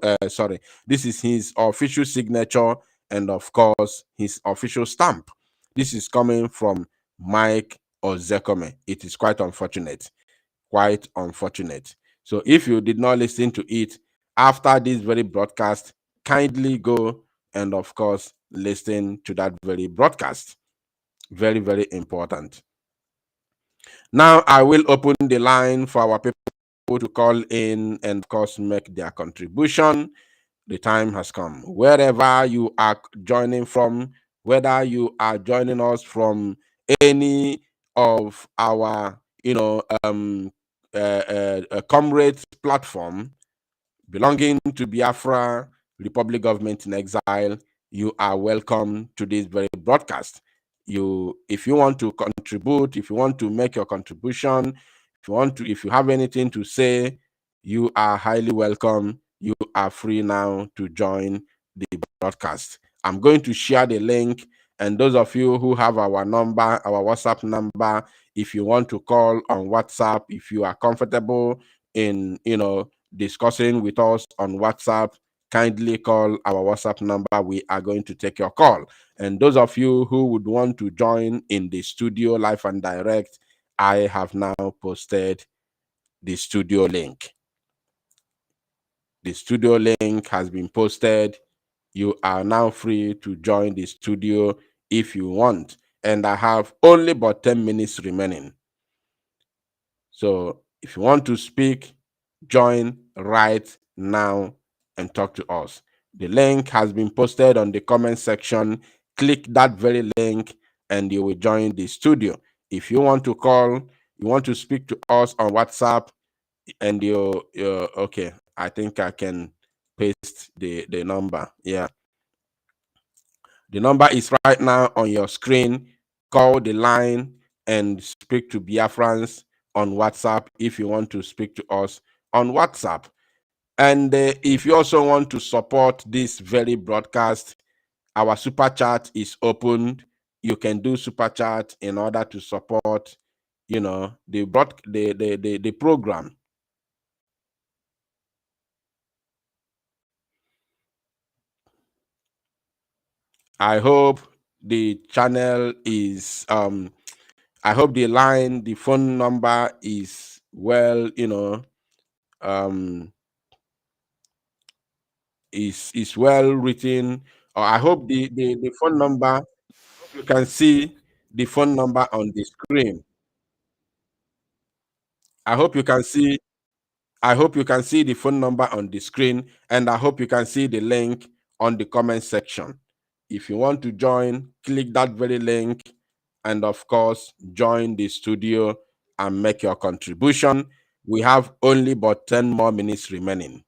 This is his official signature, and of course his official stamp. This is coming from Mike Ozekome. It is quite unfortunate. Quite unfortunate. So if you did not listen to it after this very broadcast, kindly go and of course listen to that very broadcast. Very, very important. Now I will open the line for our people to call in and of course make their contribution. The time has come. Wherever you are joining from, whether you are joining us from any of our comrades platform belonging to Biafra Republic Government in Exile, you are welcome to this very broadcast. If you want to contribute, if you want to make your contribution, if you have anything to say, you are highly welcome. You are free now to join the broadcast. I'm going to share the link, and those of you who have our number, our WhatsApp number, if you want to call on WhatsApp, if you are comfortable in discussing with us on WhatsApp, kindly call our WhatsApp number. We are going to take your call. And those of you who would want to join in the studio live and direct, I have now posted the studio link. The studio link has been posted. You are now free to join the studio if you want. And I have only about 10 minutes remaining. So if you want to speak, join right now and talk to us. The link has been posted on the comment section. Click that very link and you will join the studio. If you want to call, you want to speak to us on WhatsApp, and you okay, I think I can paste the number. Yeah. The number is right now on your screen. Call the line and speak to Biafrans on WhatsApp if you want to speak to us on WhatsApp. And if you also want to support this very broadcast, our super chat is opened. You can do super chat in order to support, the program. I hope the channel is I hope the line, the phone number is well, is well written. Or I hope the phone number, you can see the phone number on the screen. I hope you can see the phone number on the screen, and I hope you can see the link on the comment section. If you want to join, click that very link and of course join the studio and make your contribution. We have only about 10 more minutes remaining.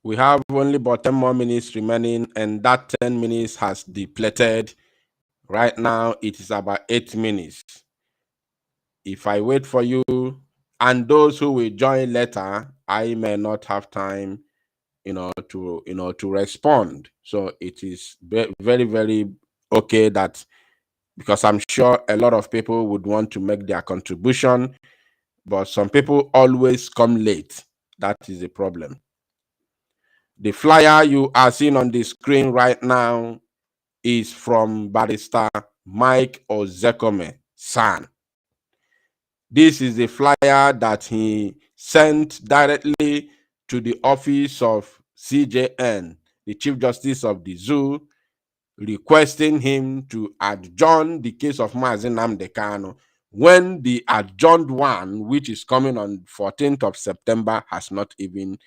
We have only about 10 more minutes remaining, and that 10 minutes has depleted. Right now, it is about 8 minutes. If I wait for you and those who will join later, I may not have time, to respond. So it is very, very okay that, because I'm sure a lot of people would want to make their contribution, but some people always come late. That is the problem. The flyer you are seeing on the screen right now is from Barrister Mike Ozekome San. This is the flyer that he sent directly to the office of CJN, the Chief Justice of the Zoo, requesting him to adjourn the case of Mazi Nnamdi Kanu when the adjourned one, which is coming on 14th of September, has not even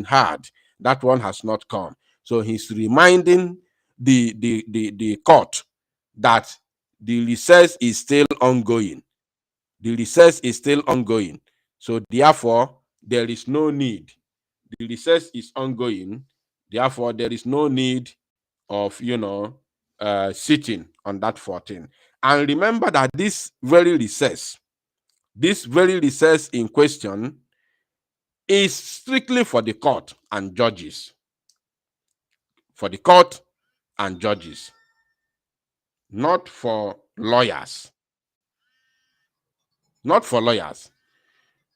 had. That one has not come. So he's reminding the court that the recess is still ongoing. The recess is still ongoing. So therefore, there is no need. The recess is ongoing. Therefore, there is no need of, sitting on that 14. And remember that this very recess in question is strictly for the court and judges. For the court and judges, not for lawyers. Not for lawyers.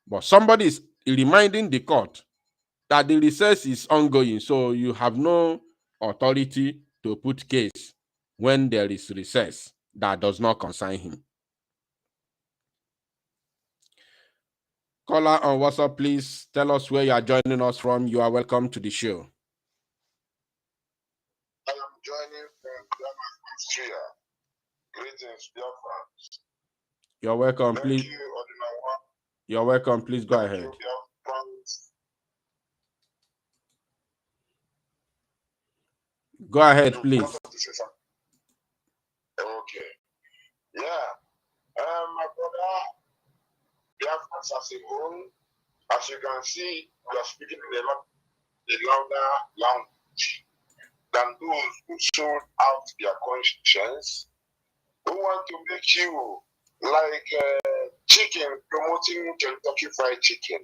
But somebody is reminding the court that the recess is ongoing, so you have no authority to put case when there is recess that does not concern him. Caller on WhatsApp, please tell us where you are joining us from. You are welcome to the show. I am joining from Austria. Greetings, dear friends. You're welcome. Thank Please. you, Odinawa. You're welcome. Please go Thank ahead. you, dear friends. Go ahead, please. Okay. Yeah. My brother, dear friends, as a whole, as you can see, we are speaking in a louder language than those who sold out their conscience, who want to make you like chicken promoting Kentucky Fried Chicken.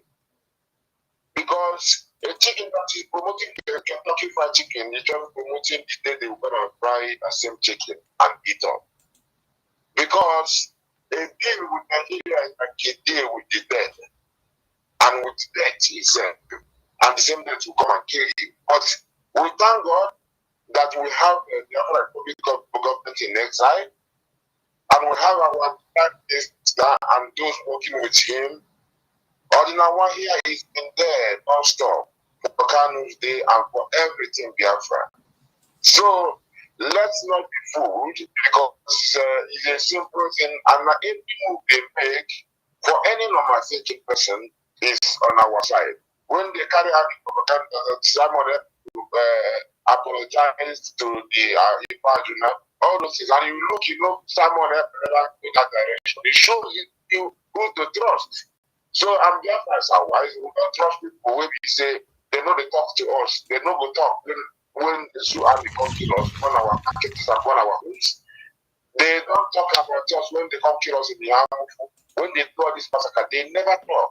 Because a chicken that is promoting Kentucky Fried Chicken is just promoting the day they were going to fry the same chicken and eat up. Because a deal with Nigeria is like a deal with the dead. And with death is and the same death will come and kill you. But we thank God that we have the Republic of government in exile, and we have our prime minister and those working with him. Ordinary here is been there non-stop for Kanuday and for everything Biafra. So let's not be fooled, because it's a simple thing, and every move they make for any normal thinking person is on our side. When they carry out the propaganda, someone apologize to the Ipajuna, all those things, and you know, someone else in that direction. It shows you who to trust. So I'm Biafra as our wise. We don't trust people when we say they know they talk to us. They know we talk when the Sioux Army come kill us on our markets and on our homes. They don't talk about us when they come kill us in the army. When they do this massacre, they never talk.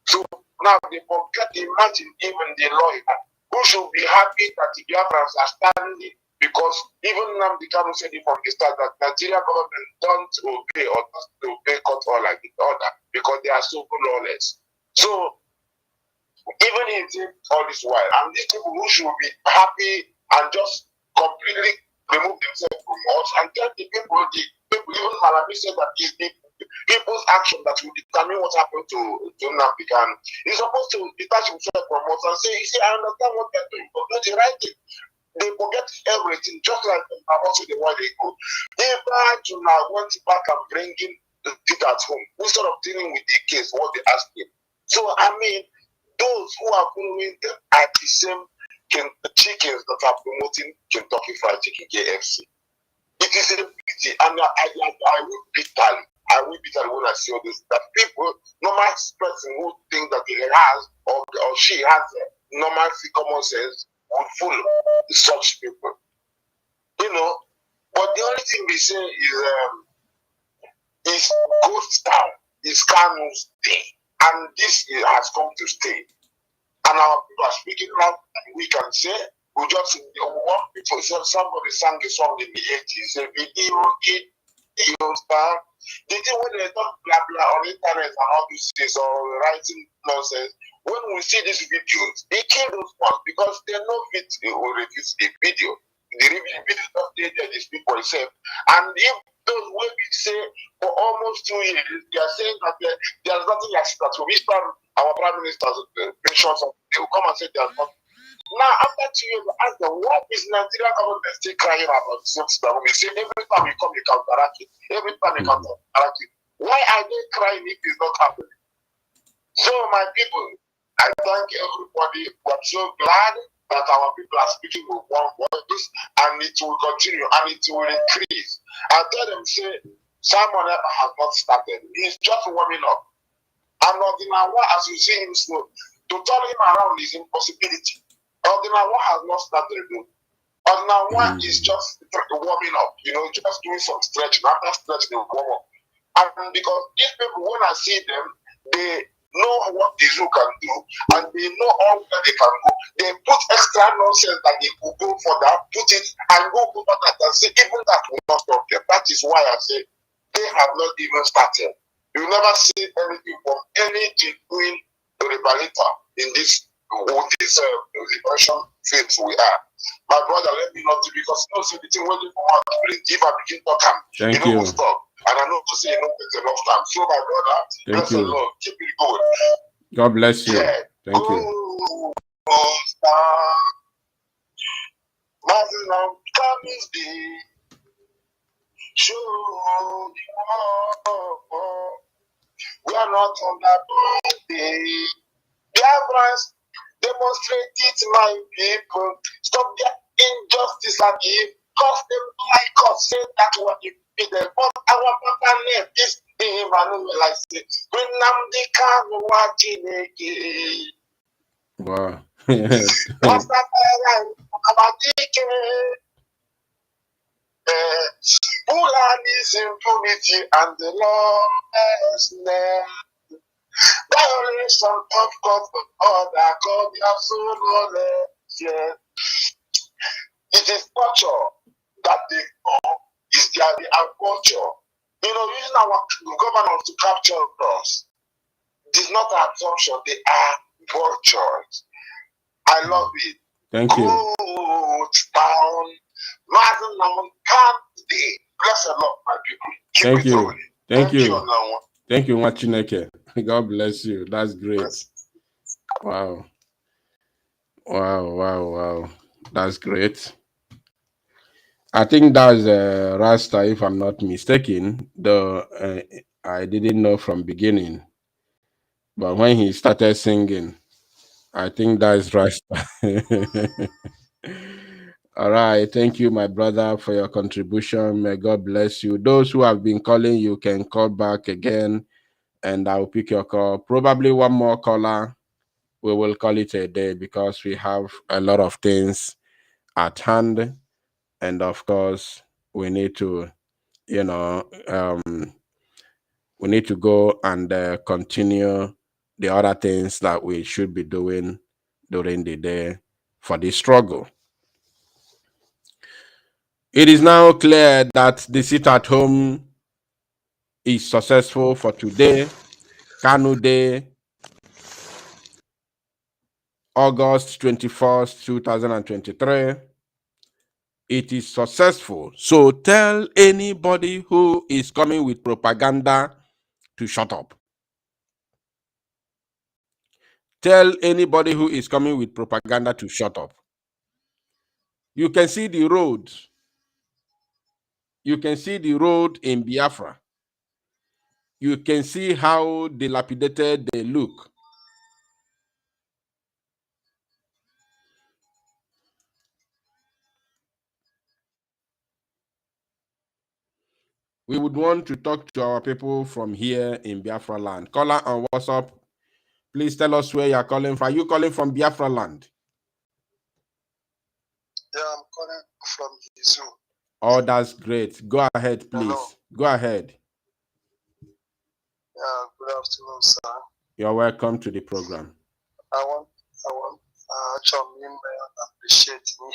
So now they forget, imagine even the lawyer who should be happy that the Biafrans are standing, because even Nnamdi Kanu said it from the start that Nigeria government don't obey or doesn't obey court or like the order because they are so lawless. So even he did all this while, and these people who should be happy and just completely remove themselves from us and tell the people, even Malami said that it's the people's action that will determine what happened to Nnamdi Kanu. He's supposed to detach himself from us and say, you see, I understand what they're doing, but do the right thing. They forget everything, just like also the one they go. If I went back and bringing the it at home instead of dealing with the case, what they asked him. So I mean, those who are following them are the same chickens that are promoting Kentucky Fried Chicken KFC. It is a pity, and I will bitterly. I will bitterly when I see all this. That people, normal person who think that he has or she has normal common sense would follow such people. You know, but the only thing we say is ghost town, is Kanu's day, and this has come to stay. And our people are speaking loud, and we can say, we just one people said somebody sang a song in the 80s, a video star. The thing when they talk blah blah on the internet and all these things or writing nonsense, when we see these videos, they kill those ones because they know it will refuse the video. The video of these people safe. And if those way we say for almost 2 years, they are saying that there's nothing like that. So we start our prime minister's pensions, they will come and say there's nothing. Now, after 2 years, ask them, what is Nigeria government still crying about since that we say every time we come, you counteract it. Every time you counteract it. Why are they crying if it's not happening? So, my people, I thank everybody. I'm so glad that our people are speaking with one voice, and it will continue and it will increase. I tell them, say, Simon has not started. He's just warming up. And not Ordinawa, as you see him slow, to turn him around is impossibility. Ordinawa has not started. Ordinawa is just warming up, just doing some stretching. After stretching, they warm up. And because these people, when I see them, they know what the zoo can do, and they know all where they can go. They put extra nonsense that they could go for that, put it and go over that and say, even that will not stop them. That is why I say they have not even started. You never see anything from any genuine rebellion in this liberation phase we are. My brother, let me not do, because you know, so the thing waiting for one to bring, if I begin to come, Thank will you. stop. And I know to say, it's enough time. So, my brother, bless the Lord, keep it going. God bless you. Yeah. Thank you. We are not on that day. Biafrans, demonstrate it, my people. Stop their injustice and give. Cause them like us, say that what you did. But our papa name is Emmanuel. I say, when Namdi Kanu Wajineke. Wow. Fulani's impunity and the lawlessness. Violation of God's order, God, you have so knowledge. Yeah. It is torture that they know is their culture. Using our government to capture us. It is not an assumption, they are vultures. I love it. Thank you. Good town. Kanuday. Bless the Lord, my people. Thank you. Thank you. Now. Thank you, Machineke. God bless you. That's great. Wow. Wow. That's great. I think that's Rasta, if I'm not mistaken. I didn't know from beginning, but when he started singing, I think that's Rasta. All right. Thank you, my brother, for your contribution. May God bless you. Those who have been calling, you can call back again, and I'll pick your call. Probably one more caller. We will call it a day because we have a lot of things at hand. And of course, we need to, we need to go and continue the other things that we should be doing during the day for this struggle. It is now clear that the sit at home is successful for today, Kanuday, August 21st, 2023. It is successful. So tell anybody who is coming with propaganda to shut up. Tell anybody who is coming with propaganda to shut up. You can see the road. You can see the road in Biafra. You can see how dilapidated they look. We would want to talk to our people from here in Biafra land. Caller on WhatsApp, please tell us where you are calling from. Are you calling from Biafra land? Yeah, I'm calling from the zoo. Oh, that's great. Go ahead, please. Hello. Go ahead. Good afternoon, sir. You're welcome to the program. I want actually appreciate me.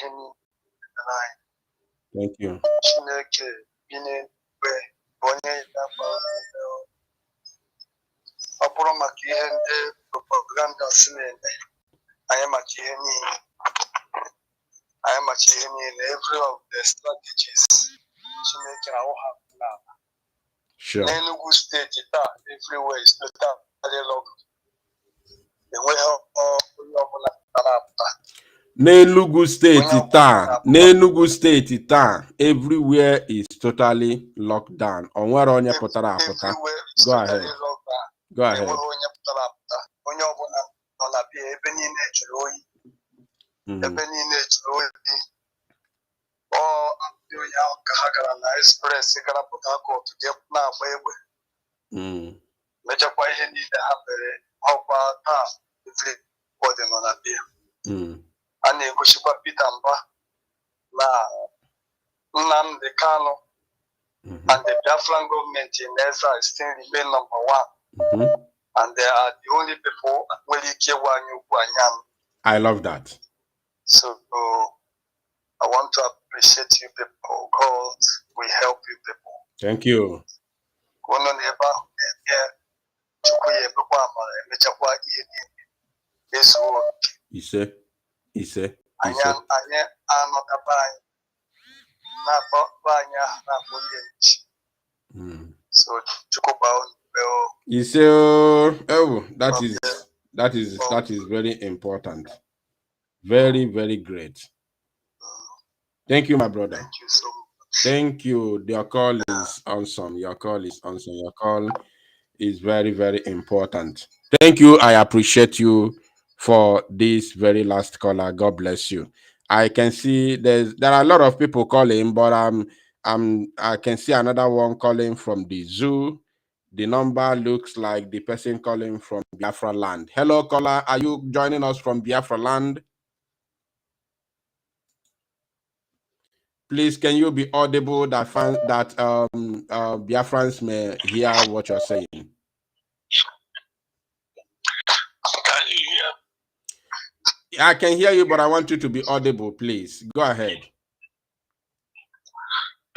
Thank you. I am achieving in every of the strategies to make our now. Sure. Enugu State, everywhere is totally locked. The way N'Enugu State taa, everywhere is totally locked down. Onwere onye pụtara apụta. Go ahead. Go ahead. ihe niile ha mere ọkwa taa everybody nọ na bịa a na-egosikwa Peter Mba na Nnamdi Kanu and the Biafran government in Ezra still remain number one. And they are the only people willing to I love that. So I want to appreciate you people. God will help you people. Thank you. Ise. So that is very important. Very, very great. Thank you, my brother. Thank you so much. Thank you. Your call is awesome. Your call is awesome. Your call is very, very important. Thank you. I appreciate you for this very last caller. God bless you. I can see there are a lot of people calling, but I can see another one calling from the zoo. The number looks like the person calling from Biafra land. Hello, caller. Are you joining us from Biafra land? Please, can you be audible that Biafrans may hear what you're saying? Can you hear? I can hear you, but I want you to be audible, please. Go ahead.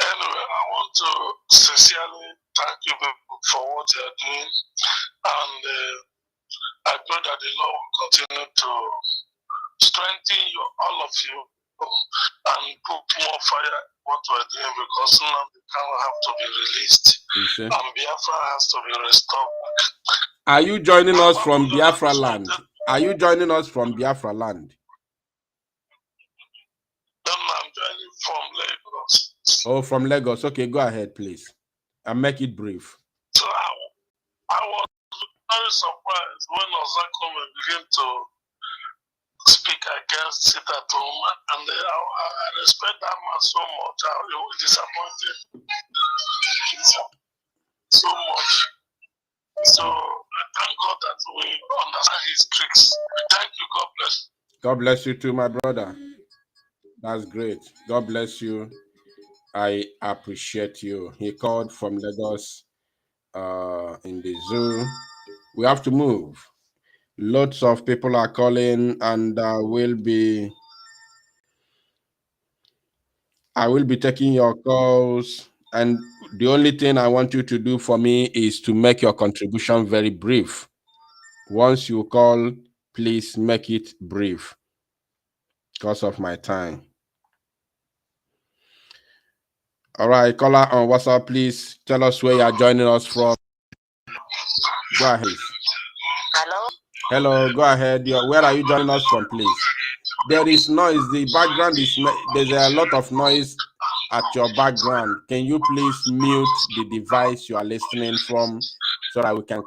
Anyway, I want to sincerely thank you for what you are doing, and I pray that the Lord will continue to strengthen you, all of you, and put more fire in what we're doing, because now the camera have to be released, and Biafra has to be restored. Are you joining us from Biafra land? Are you joining us from Biafra land? I'm joining from Lagos. Oh, from Lagos. Okay, go ahead, please. And make it brief. So I was very surprised when Ozakome began to speak against it at home, and I respect that man so much. I was disappointed so much. So I thank God that we understand his tricks. Thank you. God bless. God bless you too, my brother. That's great. God bless you. I appreciate you. He called from Lagos in the zoo. We have to move. Lots of people are calling, and I will be taking your calls. And the only thing I want you to do for me is to make your contribution very brief. Once you call, please make it brief because of my time. All right, caller on WhatsApp, please tell us where you are joining us from. Go ahead. Hello? Hello, go ahead. Where are you joining us from, please? There is noise. The background is, there's a lot of noise at your background. Can you please mute the device you are listening from so that we can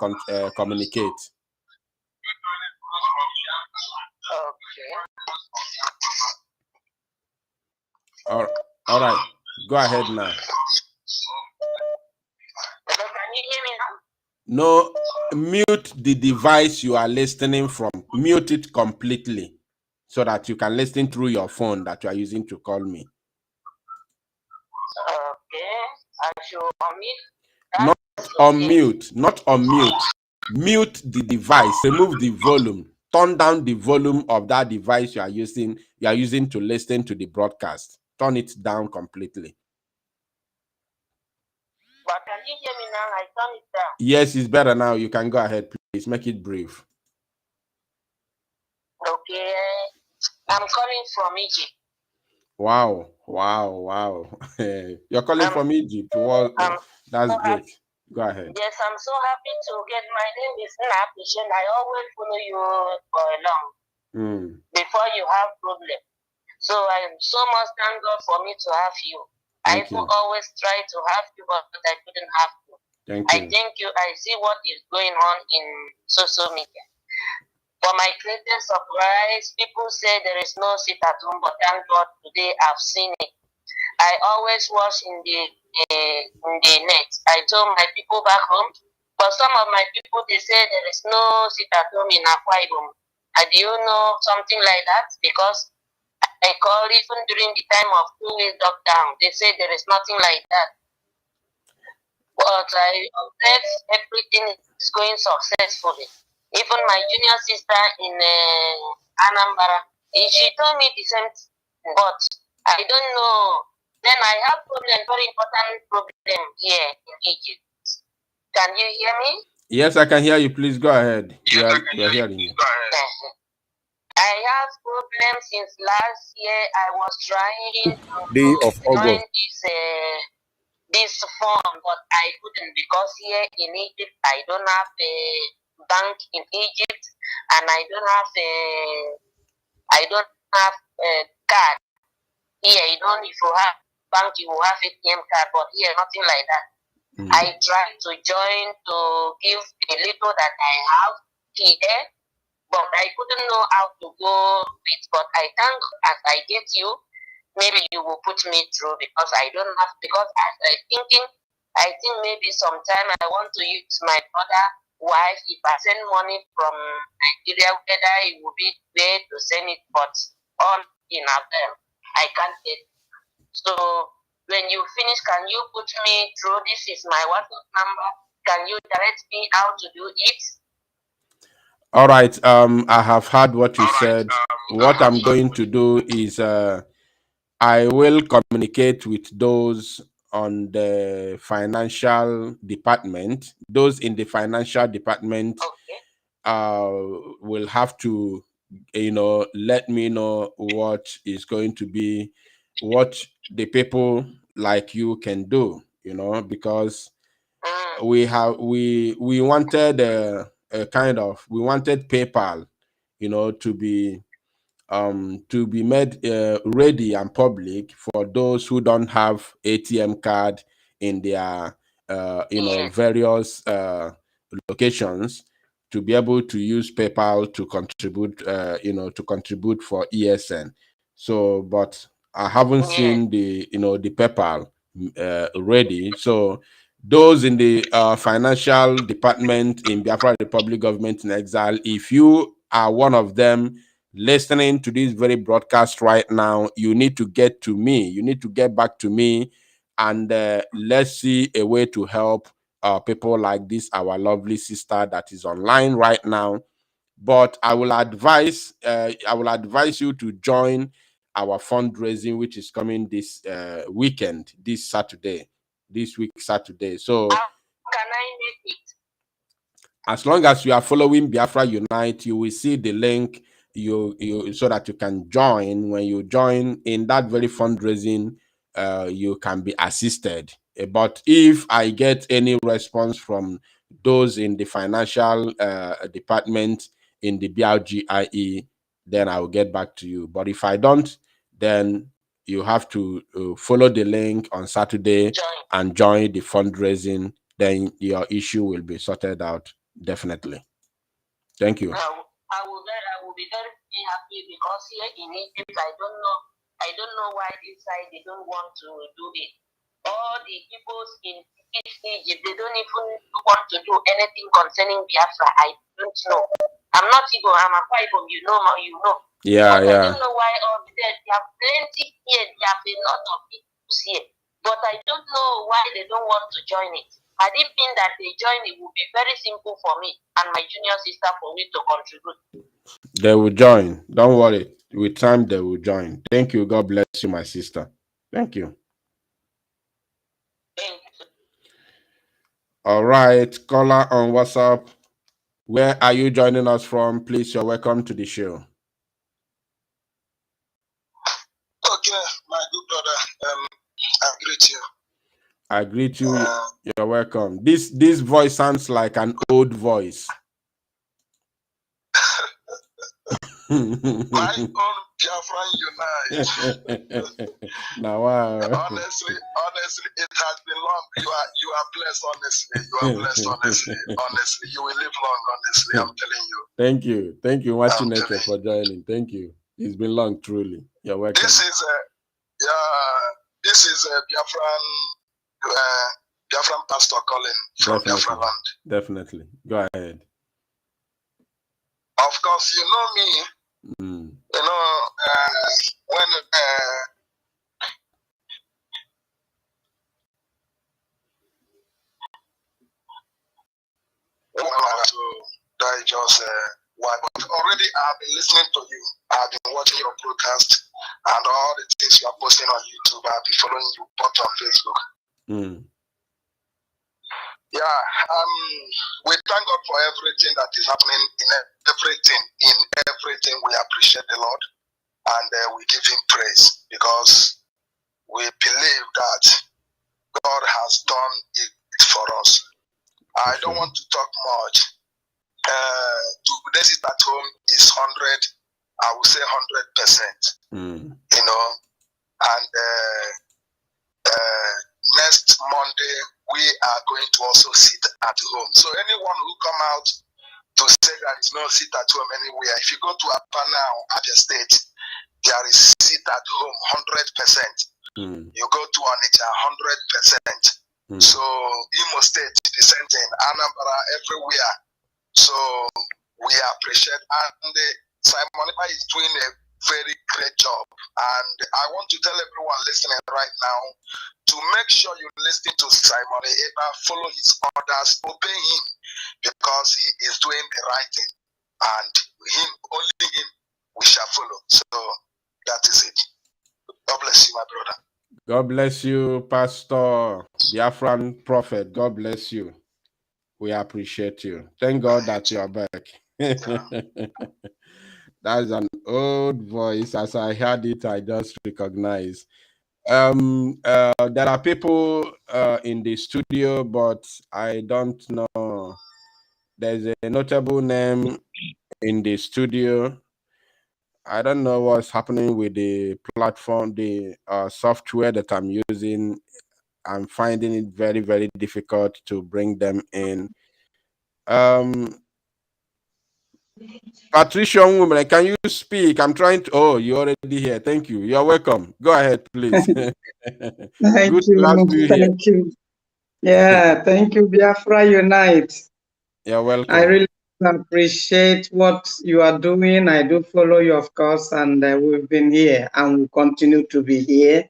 communicate? Okay. All right. Go ahead now. Hello, can you hear me now? No, mute the device you are listening from. Mute it completely so that you can listen through your phone that you are using to call me. Okay. I should unmute. Not unmute, not unmute. Mute the device. Remove the volume. Turn down the volume of that device you are using to listen to the broadcast. Turn it down completely. But can you hear me now? I turn it down. Yes, it's better now. You can go ahead, please. Make it brief. Okay. I'm calling from Egypt. Wow. You're calling from Egypt. Well, that's great. Go ahead. Yes, I'm so happy to get. My name is Nnapishin. I always follow you for a long before you have problem. So I so much thank God for me to have you. I always try to have you, but I couldn't have you. I thank you. I see what is going on in social media. For my greatest surprise, people say there is no sit at home, but thank God today I've seen it. I always watch in the net. I told my people back home, But some of my people, they say there is no sit-at-home in Akwa Ibom. Do you know something like that? Because I called even during the time of 2 week lockdown. They say there is nothing like that. But I observe everything is going successfully. Even my junior sister in Anambra, she told me the same thing, but I don't know. Then I have problem, very important problem here in Egypt. Can you hear me? Yes, I can hear you. Please go ahead. Yes, I can We're hear hearing you. Go ahead. I have problems since last year. I was trying Day to of join August. this form, but I couldn't because here in Egypt I don't have a bank in Egypt, and I don't have a card here. You don't. If you have bank, you will have ATM card, but here nothing like that. I tried to join to give the little that I have here, but I couldn't know how to go with. But I thank as I get you, maybe you will put me through because I don't have, because as I think maybe sometime I want to use my brother wife. If I send money from Nigeria, whether it will be there to send it, but all in a I can't get. So when you finish, can you put me through? This is my WhatsApp number. Can you direct me how to do it? All right. I have heard what you said. What I'm going to do is I will communicate with those on the financial department. Those in the financial department will have to, let me know what is going to be, what the people like you can do, because we wanted we wanted PayPal, to be made ready and public for those who don't have ATM card in their various locations, to be able to use PayPal to contribute to contribute for ESN. So, but I haven't seen the the PayPal ready. So those in the financial department in Biafra Republic Government in Exile, if you are one of them listening to this very broadcast right now, you need to get to me. You need to get back to me, and let's see a way to help people like this, our lovely sister that is online right now. But I will advise you to join our fundraising, which is coming this weekend, this week Saturday. So how can I make it? as long as you are following Biafra Unite, you will see the link so that you can join. When you join in that very fundraising, you can be assisted. But if I get any response from those in the financial department in the BRGIE, then I will get back to you. But if I don't, then you have to follow the link on Saturday and join the fundraising. Then your issue will be sorted out. Definitely. Thank you. I will be very happy because here in Egypt, I don't know why this side they don't want to do it. All the people in Egypt, they don't even want to do anything concerning Biafra. I don't know. I'm not Igbo, I'm a Igbo, you know. Yeah, but yeah. I don't know why all there. They have plenty here, they have a lot of people here. But I don't know why they don't want to join it. Had it been that they join, it would be very simple for me and my junior sister for me to contribute. They will join. Don't worry. With time, they will join. Thank you. God bless you, my sister. Thank you. Thank you. All right. Caller on WhatsApp. Where are you joining us from? Please, you're welcome to the show. Okay, my good brother. I greet you. I greet you. You're welcome. This voice sounds like an old voice. My own Biafra Unite. Now, honestly, it has been long. You are blessed, honestly. You are blessed, honestly. Honestly, you will live long, honestly. I'm telling you. Thank you, Watchineke, for joining. Thank you. It's been long, truly. You're welcome. This is a Biafran Biafran pastor calling from Biafra land. Definitely. Go ahead. Of course, you know me. You know, when to digest why, but already I've been listening to you. I've been watching your broadcast and all the things you are posting on YouTube. I've been following you both on Facebook. Yeah, we thank God for everything that is happening in everything. In everything, we appreciate the Lord and we give Him praise because we believe that God has done it for us. I don't want to talk much. Today's at home is 100. I would say 100%. You know, and next Monday we are going to also sit at home. So anyone who come out to say there is no sit at home anywhere, if you go to Apa now at the state, there is sit at home 100%. You go to Onitsha 100%. So Imo State, the same thing, Anambra, everywhere. So we appreciate, and Simon Ipa is doing a very great job. And I want to tell everyone listening right now to make sure you listen to Simon Ipa, follow his orders, obey him, because he is doing the right thing. And him, only him, we shall follow. So that is it. God bless you, my brother. God bless you, Pastor Biafran Prophet. God bless you. We appreciate you. Thank God that you are back. That's an old voice. As I heard it, I just recognize. There are people in the studio, but I don't know. There's a notable name in the studio. I don't know what's happening with the platform, the software that I'm using. I'm finding it very, very difficult to bring them in. Patricia Woman, can you speak? I'm trying to. Oh, you're already here. Thank you. You're welcome. Go ahead, please. Thank Good you. to have you here. Thank you. Yeah, thank you, Biafra Unite. You're welcome. I really appreciate what you are doing. I do follow you, of course, and we've been here and we continue to be here.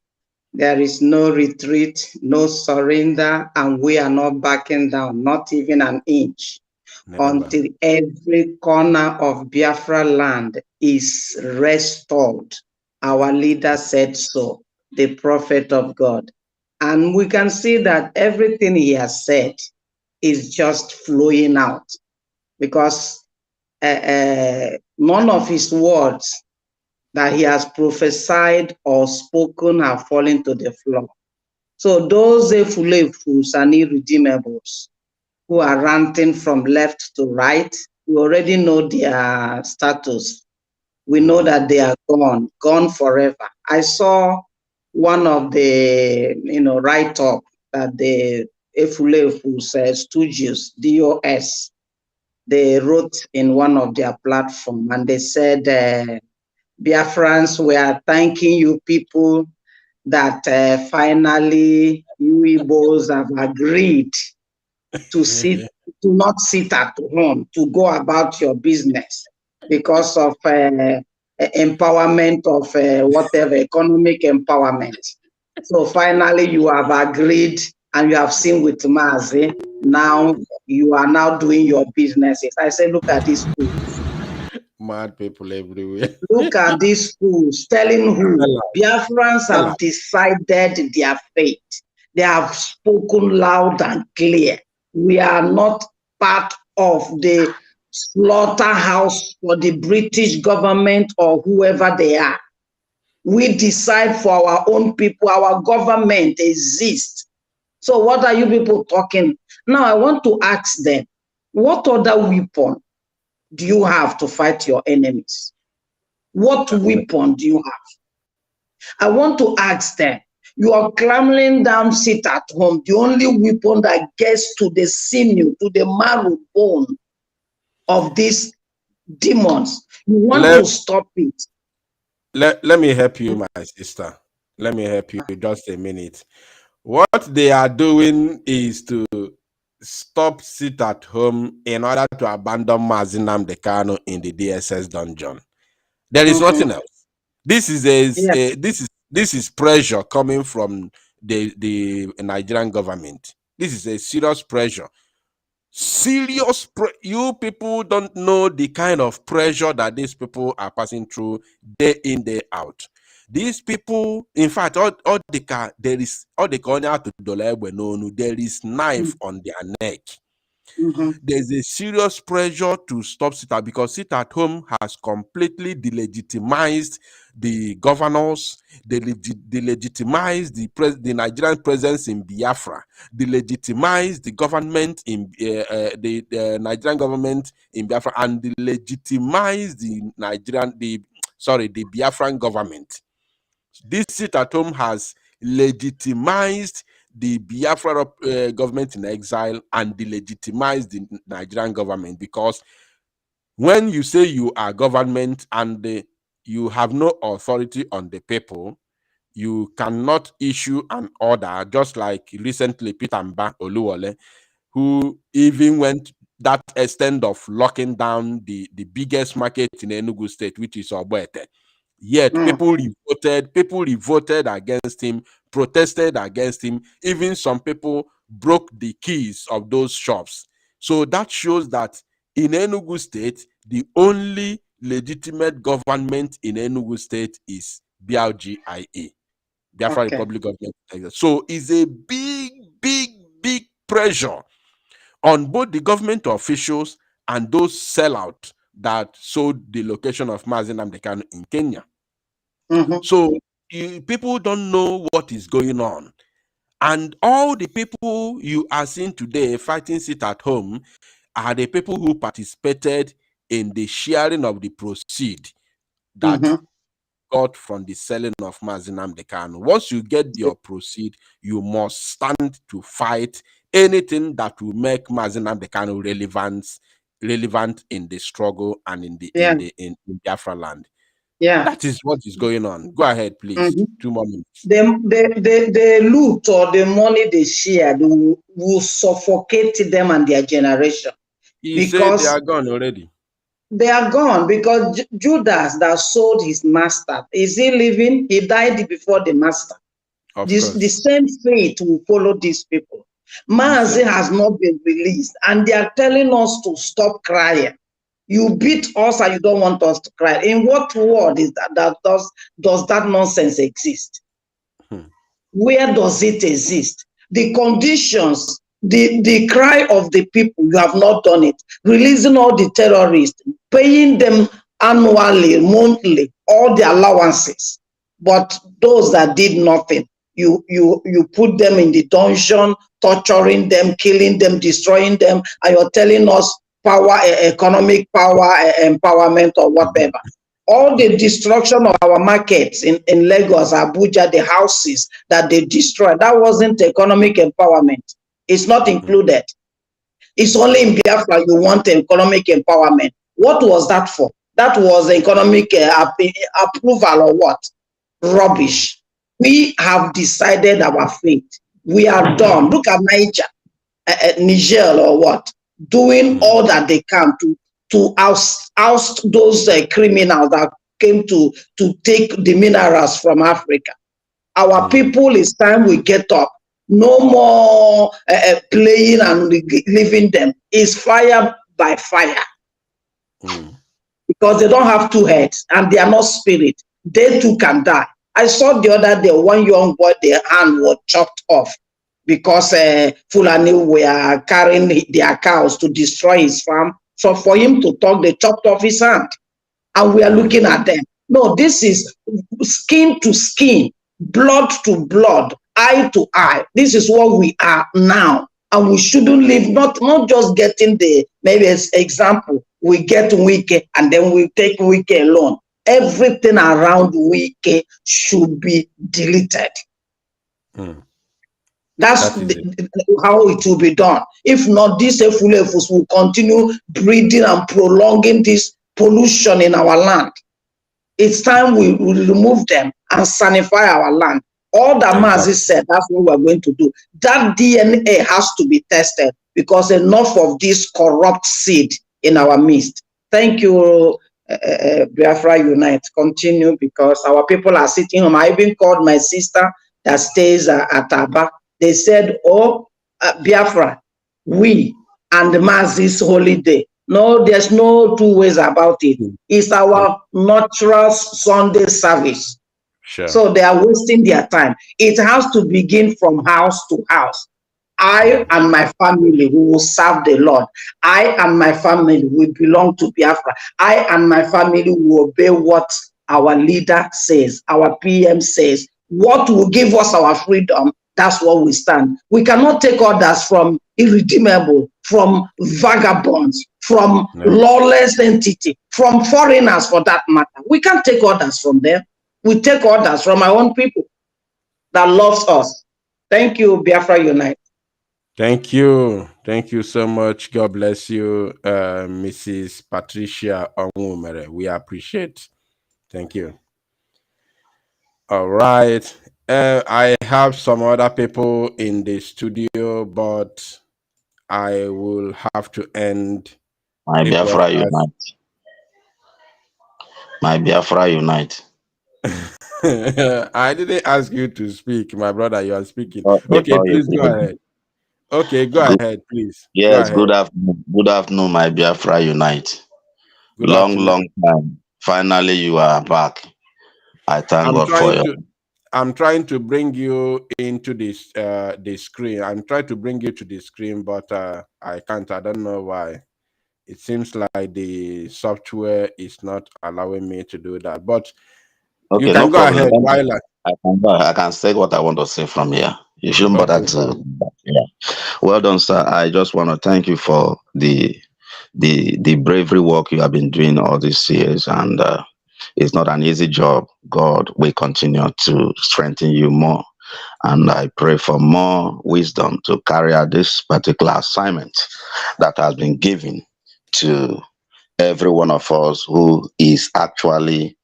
There is no retreat, no surrender, and we are not backing down, not even an inch, until every corner of Biafra land is restored. Our leader said so, the prophet of God. And we can see that everything he has said is just flowing out, because none of his words that he has prophesied or spoken have fallen to the floor. So those Efulefus and irredeemables who are ranting from left to right, we already know their status. We know that they are gone forever. I saw one of the write-up that the Efulefus Studios, DOS, they wrote in one of their platform, and they said, Biafrans, we are thanking you people that finally you Igbos have agreed to not sit at home, to go about your business because of empowerment of whatever, economic empowerment. So finally you have agreed and you have seen with Mazi. Now you are now doing your businesses. I say, look at these fools. Mad people everywhere. Look at these fools telling who? Biafrans have decided their fate. They have spoken loud and clear. We are not part of the slaughterhouse for the British government or whoever they are. We decide for our own people. Our government exists. So what are you people talking? Now I want to ask them, what other weapon do you have to fight your enemies? What weapon do you have? I want to ask them, you are clambering down, sit at home. The only weapon that gets to the sinew, to the marrow bone of these demons, you want to stop it. Let me help you, my sister. Let me help you just a minute. What they are doing is to stop sit at home in order to abandon Mazi Nnamdi Kanu in the DSS dungeon. There is nothing else. This is this is pressure coming from the Nigerian government. This is a serious pressure. You people don't know the kind of pressure that these people are passing through day in, day out. These people, in fact, there is knife on their neck. There's a serious pressure to stop sit at, because sit at home has completely delegitimized the governors, delegitimized the Nigerian presence in Biafra, delegitimized the government in the Nigerian government in Biafra, and delegitimized the Biafran government. This sit at home has legitimized the Biafra government in exile and delegitimized the Nigerian government, because when you say you are government and you have no authority on the people, you cannot issue an order, just like recently Peter Mba Oluwole, who even went that extent of locking down the biggest market in Enugu State, which is Ogbete. Yet people revolted against him, protested against him. Even some people broke the keys of those shops. So that shows that in Enugu State, the only legitimate government in Enugu State is BRGIA, Biafra Republic Government. So it's a big pressure on both the government officials and those sellouts that sold the location of Mazi Nnamdi Kanu in Kenya. So people don't know what is going on. And all the people you are seeing today fighting sit at home are the people who participated in the sharing of the proceed that got from the selling of Mazi Nnamdi Kanu. Once you get your proceed, you must stand to fight anything that will make Mazi Nnamdi Kanu relevant in the struggle and in Biafra land. Yeah, that is what is going on. Go ahead, please. 2 more minutes. The loot or the money they shared will suffocate them and their generation. He said they are gone already. They are gone because Judas that sold his master, is he living? He died before the master. The same fate will follow these people. Mazi has not been released, and they are telling us to stop crying. You beat us and you don't want us to cry. In what world is that does that nonsense exist? Where does it exist? The conditions, the cry of the people, you have not done it. Releasing all the terrorists, paying them annually, monthly, all the allowances. But those that did nothing, you put them in the dungeon, torturing them, killing them, destroying them, and you're telling us power, economic power, empowerment, or whatever. All the destruction of our markets in Lagos, Abuja, the houses that they destroyed, that wasn't economic empowerment. It's not included. It's only in Biafra you want economic empowerment. What was that for? That was economic approval or what? Rubbish. We have decided our fate. We are done. Look at Niger or what? Doing all that they can to oust those criminals that came to take the minerals from Africa. Our people, it's time we get up. No more playing and leaving them. It's fire by fire. Because they don't have two heads and they are not spirit. They too can die. I saw the other day one young boy, their hand was chopped off because Fulani were carrying their cows to destroy his farm. So for him to talk, they chopped off his hand. And we are looking at them. No, this is skin to skin, blood to blood, eye to eye. This is what we are now. And we shouldn't live, not just getting the, maybe as example, we get Wike and then we take Wike alone. Everything around Wike should be deleted. That's how it will be done. If not, these Efulefus will continue breeding and prolonging this pollution in our land. It's time we remove them and sanify our land. All that Mazi said, that's what we're going to do. That DNA has to be tested because enough of this corrupt seed in our midst. Thank you, Biafra Unite. Continue because our people are sitting home. I even called my sister that stays at Aba. They said, oh, Biafra, we and Mazi's holiday. No, there's no two ways about it. It's our natural Sunday service. Sure. So they are wasting their time. It has to begin from house to house. I and my family will serve the Lord. I and my family will belong to Biafra. I and my family will obey what our leader says, our PM says. What will give us our freedom, that's what we stand. We cannot take orders from irredeemable, from vagabonds, from lawless entity, from foreigners for that matter. We can't take orders from them. We take orders from our own people that loves us. Thank you, Biafra Unite. Thank you. Thank you so much. God bless you, Mrs. Patricia Onwumere. We appreciate. Thank you. All right. I have some other people in the studio, but I will have to end. My Biafra Unite. My Biafra Unite. I didn't ask you to speak, my brother. You are speaking. Okay, Please go ahead. Okay, go ahead, please. Yes, go ahead. Good afternoon, my Biafra Unite. Good long afternoon. time. Finally, you are back. I thank God for you. I'm trying to bring you into this the screen. I'm trying to bring you to the screen, but I can't. I don't know why. It seems like the software is not allowing me to do that. But okay, you can go ahead while I can say what I want to say from here. You shouldn't bother to. Yeah. Well done, sir. I just want to thank you for the bravery work you have been doing all these years, and it's not an easy job. God will continue to strengthen you more, and I pray for more wisdom to carry out this particular assignment that has been given to every one of us who is actually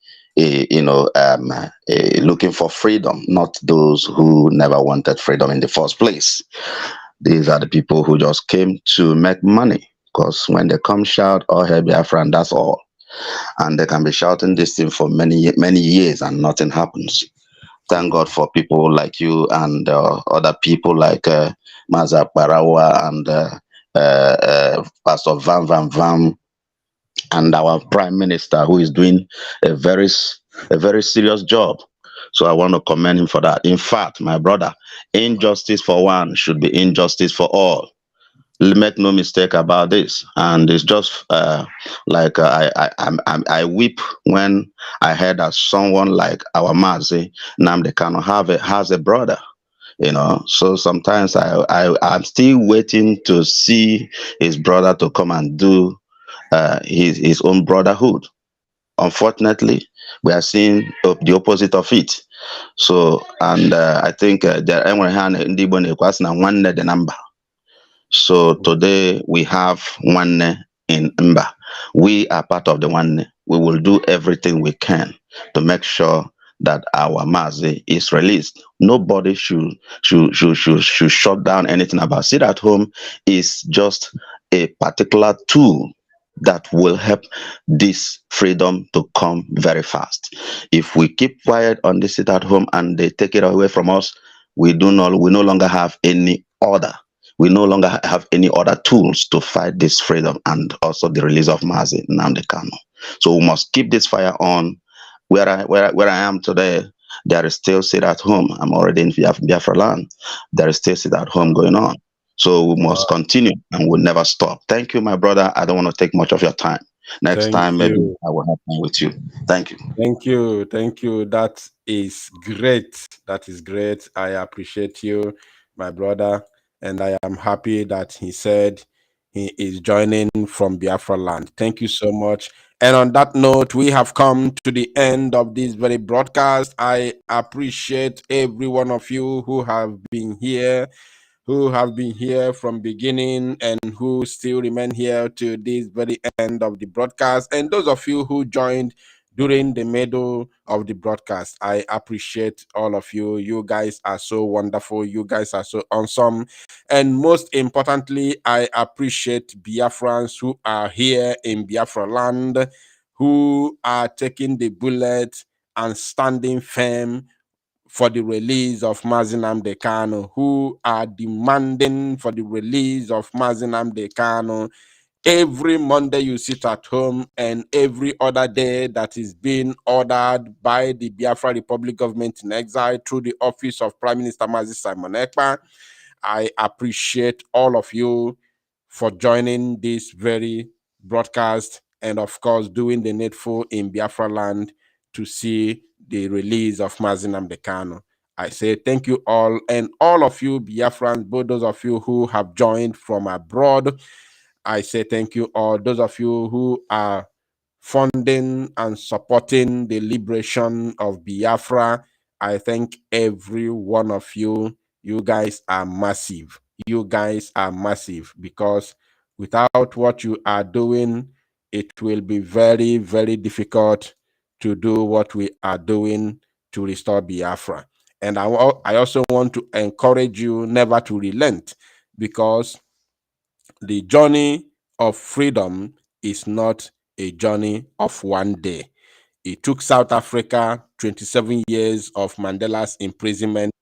looking for freedom, not those who never wanted freedom in the first place. These are the people who just came to make money, because when they come shout, oh, hey, Biafra, and that's all. And they can be shouting this thing for many years and nothing happens. Thank God for people like you and other people like Maza Barawa and Pastor Van and our Prime Minister, who is doing a very serious job. So I want to commend him for that. In fact, my brother, injustice for one should be injustice for all. Make no mistake about this. And it's just I weep when I heard that someone like our Mazi Nnamdi Kanu has a brother. So sometimes I'm still waiting to see his brother to come and do his own brotherhood. Unfortunately, we are seeing the opposite of it. So, and I think the number. So today we have one in Mba. We are part of the one. We will do everything we can to make sure that our Mazi is released. Nobody should shut down anything about it. Sit at home is just a particular tool that will help this freedom to come very fast. If we keep quiet on this sit at home and they take it away from us, we no longer have any order. We no longer have any other tools to fight this freedom and also the release of Mazi Nnamdi Kanu. So we must keep this fire on. Where I am today, there is still sit at home. I'm already in Biafra land. There is still sit at home going on. So we must continue and we'll never stop. Thank you, my brother. I don't want to take much of your time. Next time, maybe I will have fun with you. Thank you. Thank you. Thank you. That is great. That is great. I appreciate you, my brother. And I am happy that he said he is joining from Biafra land. Thank you so much. And on that note, we have come to the end of this very broadcast. I appreciate every one of you who have been here, from beginning and who still remain here to this very end of the broadcast. And those of you who joined during the middle of the broadcast. I appreciate all of you. You guys are so wonderful. You guys are so awesome. And most importantly, I appreciate Biafrans who are here in Biafra land, who are taking the bullet and standing firm for the release of Mazi Nnamdi Kanu, who are demanding for the release of Mazi Nnamdi Kanu. Every Monday you sit at home, and every other day that is being ordered by the Biafra Republic government in exile through the office of Prime Minister Mazi Simon Ekpa. I appreciate all of you for joining this very broadcast and, of course, doing the needful in Biafra land to see the release of Mazi Nnamdi Kanu. I say thank you all, and all of you Biafrans, both those of you who have joined from abroad, I say thank you all. Those of you who are funding and supporting the liberation of Biafra, I thank every one of you. You guys are massive. You guys are massive, because without what you are doing, it will be very, very difficult to do what we are doing to restore Biafra. And I also want to encourage you never to relent, because the journey of freedom is not a journey of one day. It took South Africa 27 years of Mandela's imprisonment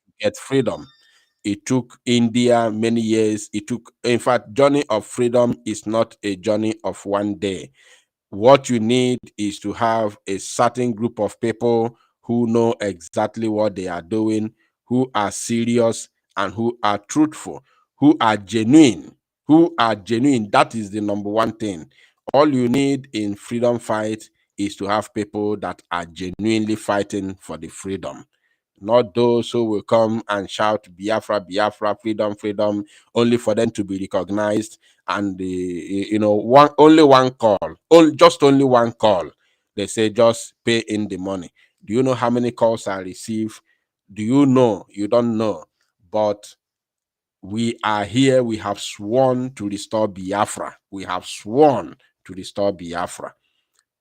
to get freedom. It took India many years. In fact, journey of freedom is not a journey of one day. What you need is to have a certain group of people who know exactly what they are doing, who are serious, and who are truthful, who are genuine. That is the number one thing. All you need in freedom fight is to have people that are genuinely fighting for the freedom, not those who will come and shout Biafra, Biafra, freedom, freedom, only for them to be recognized. And only one call, just only one call. They say just pay in the money. Do you know how many calls I receive? Do you know? You don't know. But we are here. We have sworn to restore Biafra. We have sworn to restore Biafra.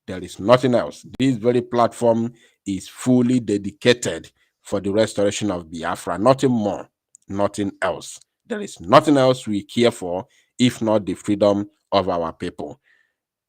There is nothing else. This very platform is fully dedicated for the restoration of Biafra. Nothing more, nothing else. There is nothing else we care for if not the freedom of our people.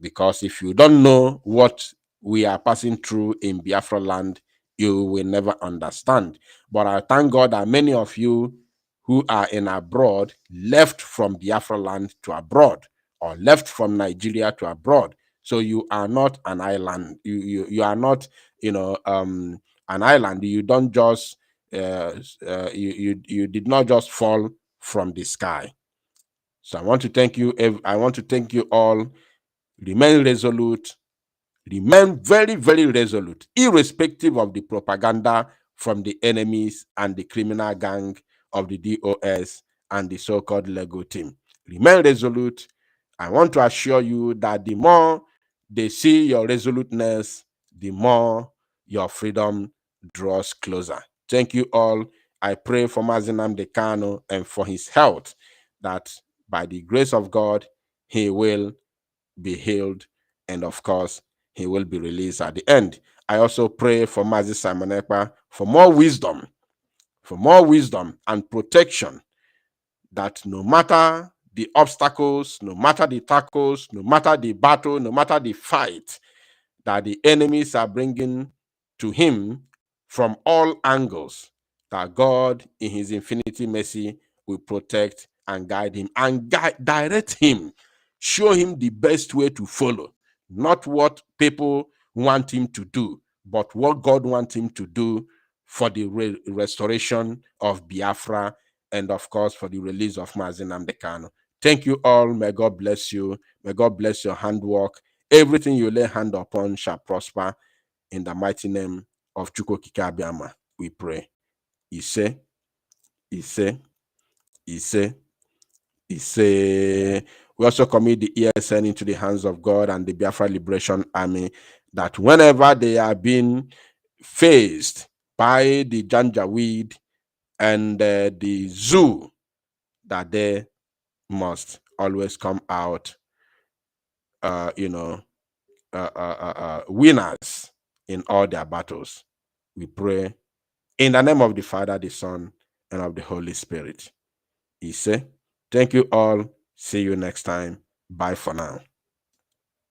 Because if you don't know what we are passing through in Biafra land, you will never understand. But I thank God that many of you who are in abroad left from Biafra land to abroad, or left from Nigeria to abroad. So you are not an island. You are not, an island. You don't just you did not just fall from the sky. So I want to thank you. I want to thank you all. Remain resolute. Remain very, very resolute, irrespective of the propaganda from the enemies and the criminal gang of the DOS and the so-called Lego team. Remain resolute. I want to assure you that the more they see your resoluteness, the more your freedom draws closer. Thank you all. I pray for Mazi Nnamdi Kanu and for his health, that by the grace of God, he will be healed, and of course, he will be released at the end. I also pray for Mazi Simon Ekpa for more wisdom and protection, that no matter the obstacles, no matter the tackles, no matter the battle, no matter the fight that the enemies are bringing to him from all angles, that God in his infinity mercy will protect and guide him and direct him, show him the best way to follow, not what people want him to do, but what God wants him to do for the restoration of Biafra, and of course for the release of Mazi Nnamdi Kanu. Thank you all. May God bless you. May God bless your handwork. Everything you lay hand upon shall prosper, in the mighty name of Chukwokike Abiama. We pray. Ise, Ise, Ise, Ise. We also commit the ESN into the hands of God and the Biafra Liberation Army, that whenever they are being faced by the Janjaweed and the zoo, that they must always come out, winners in all their battles. We pray in the name of the Father, the Son, and of the Holy Spirit. He say, thank you all. See you next time. Bye for now.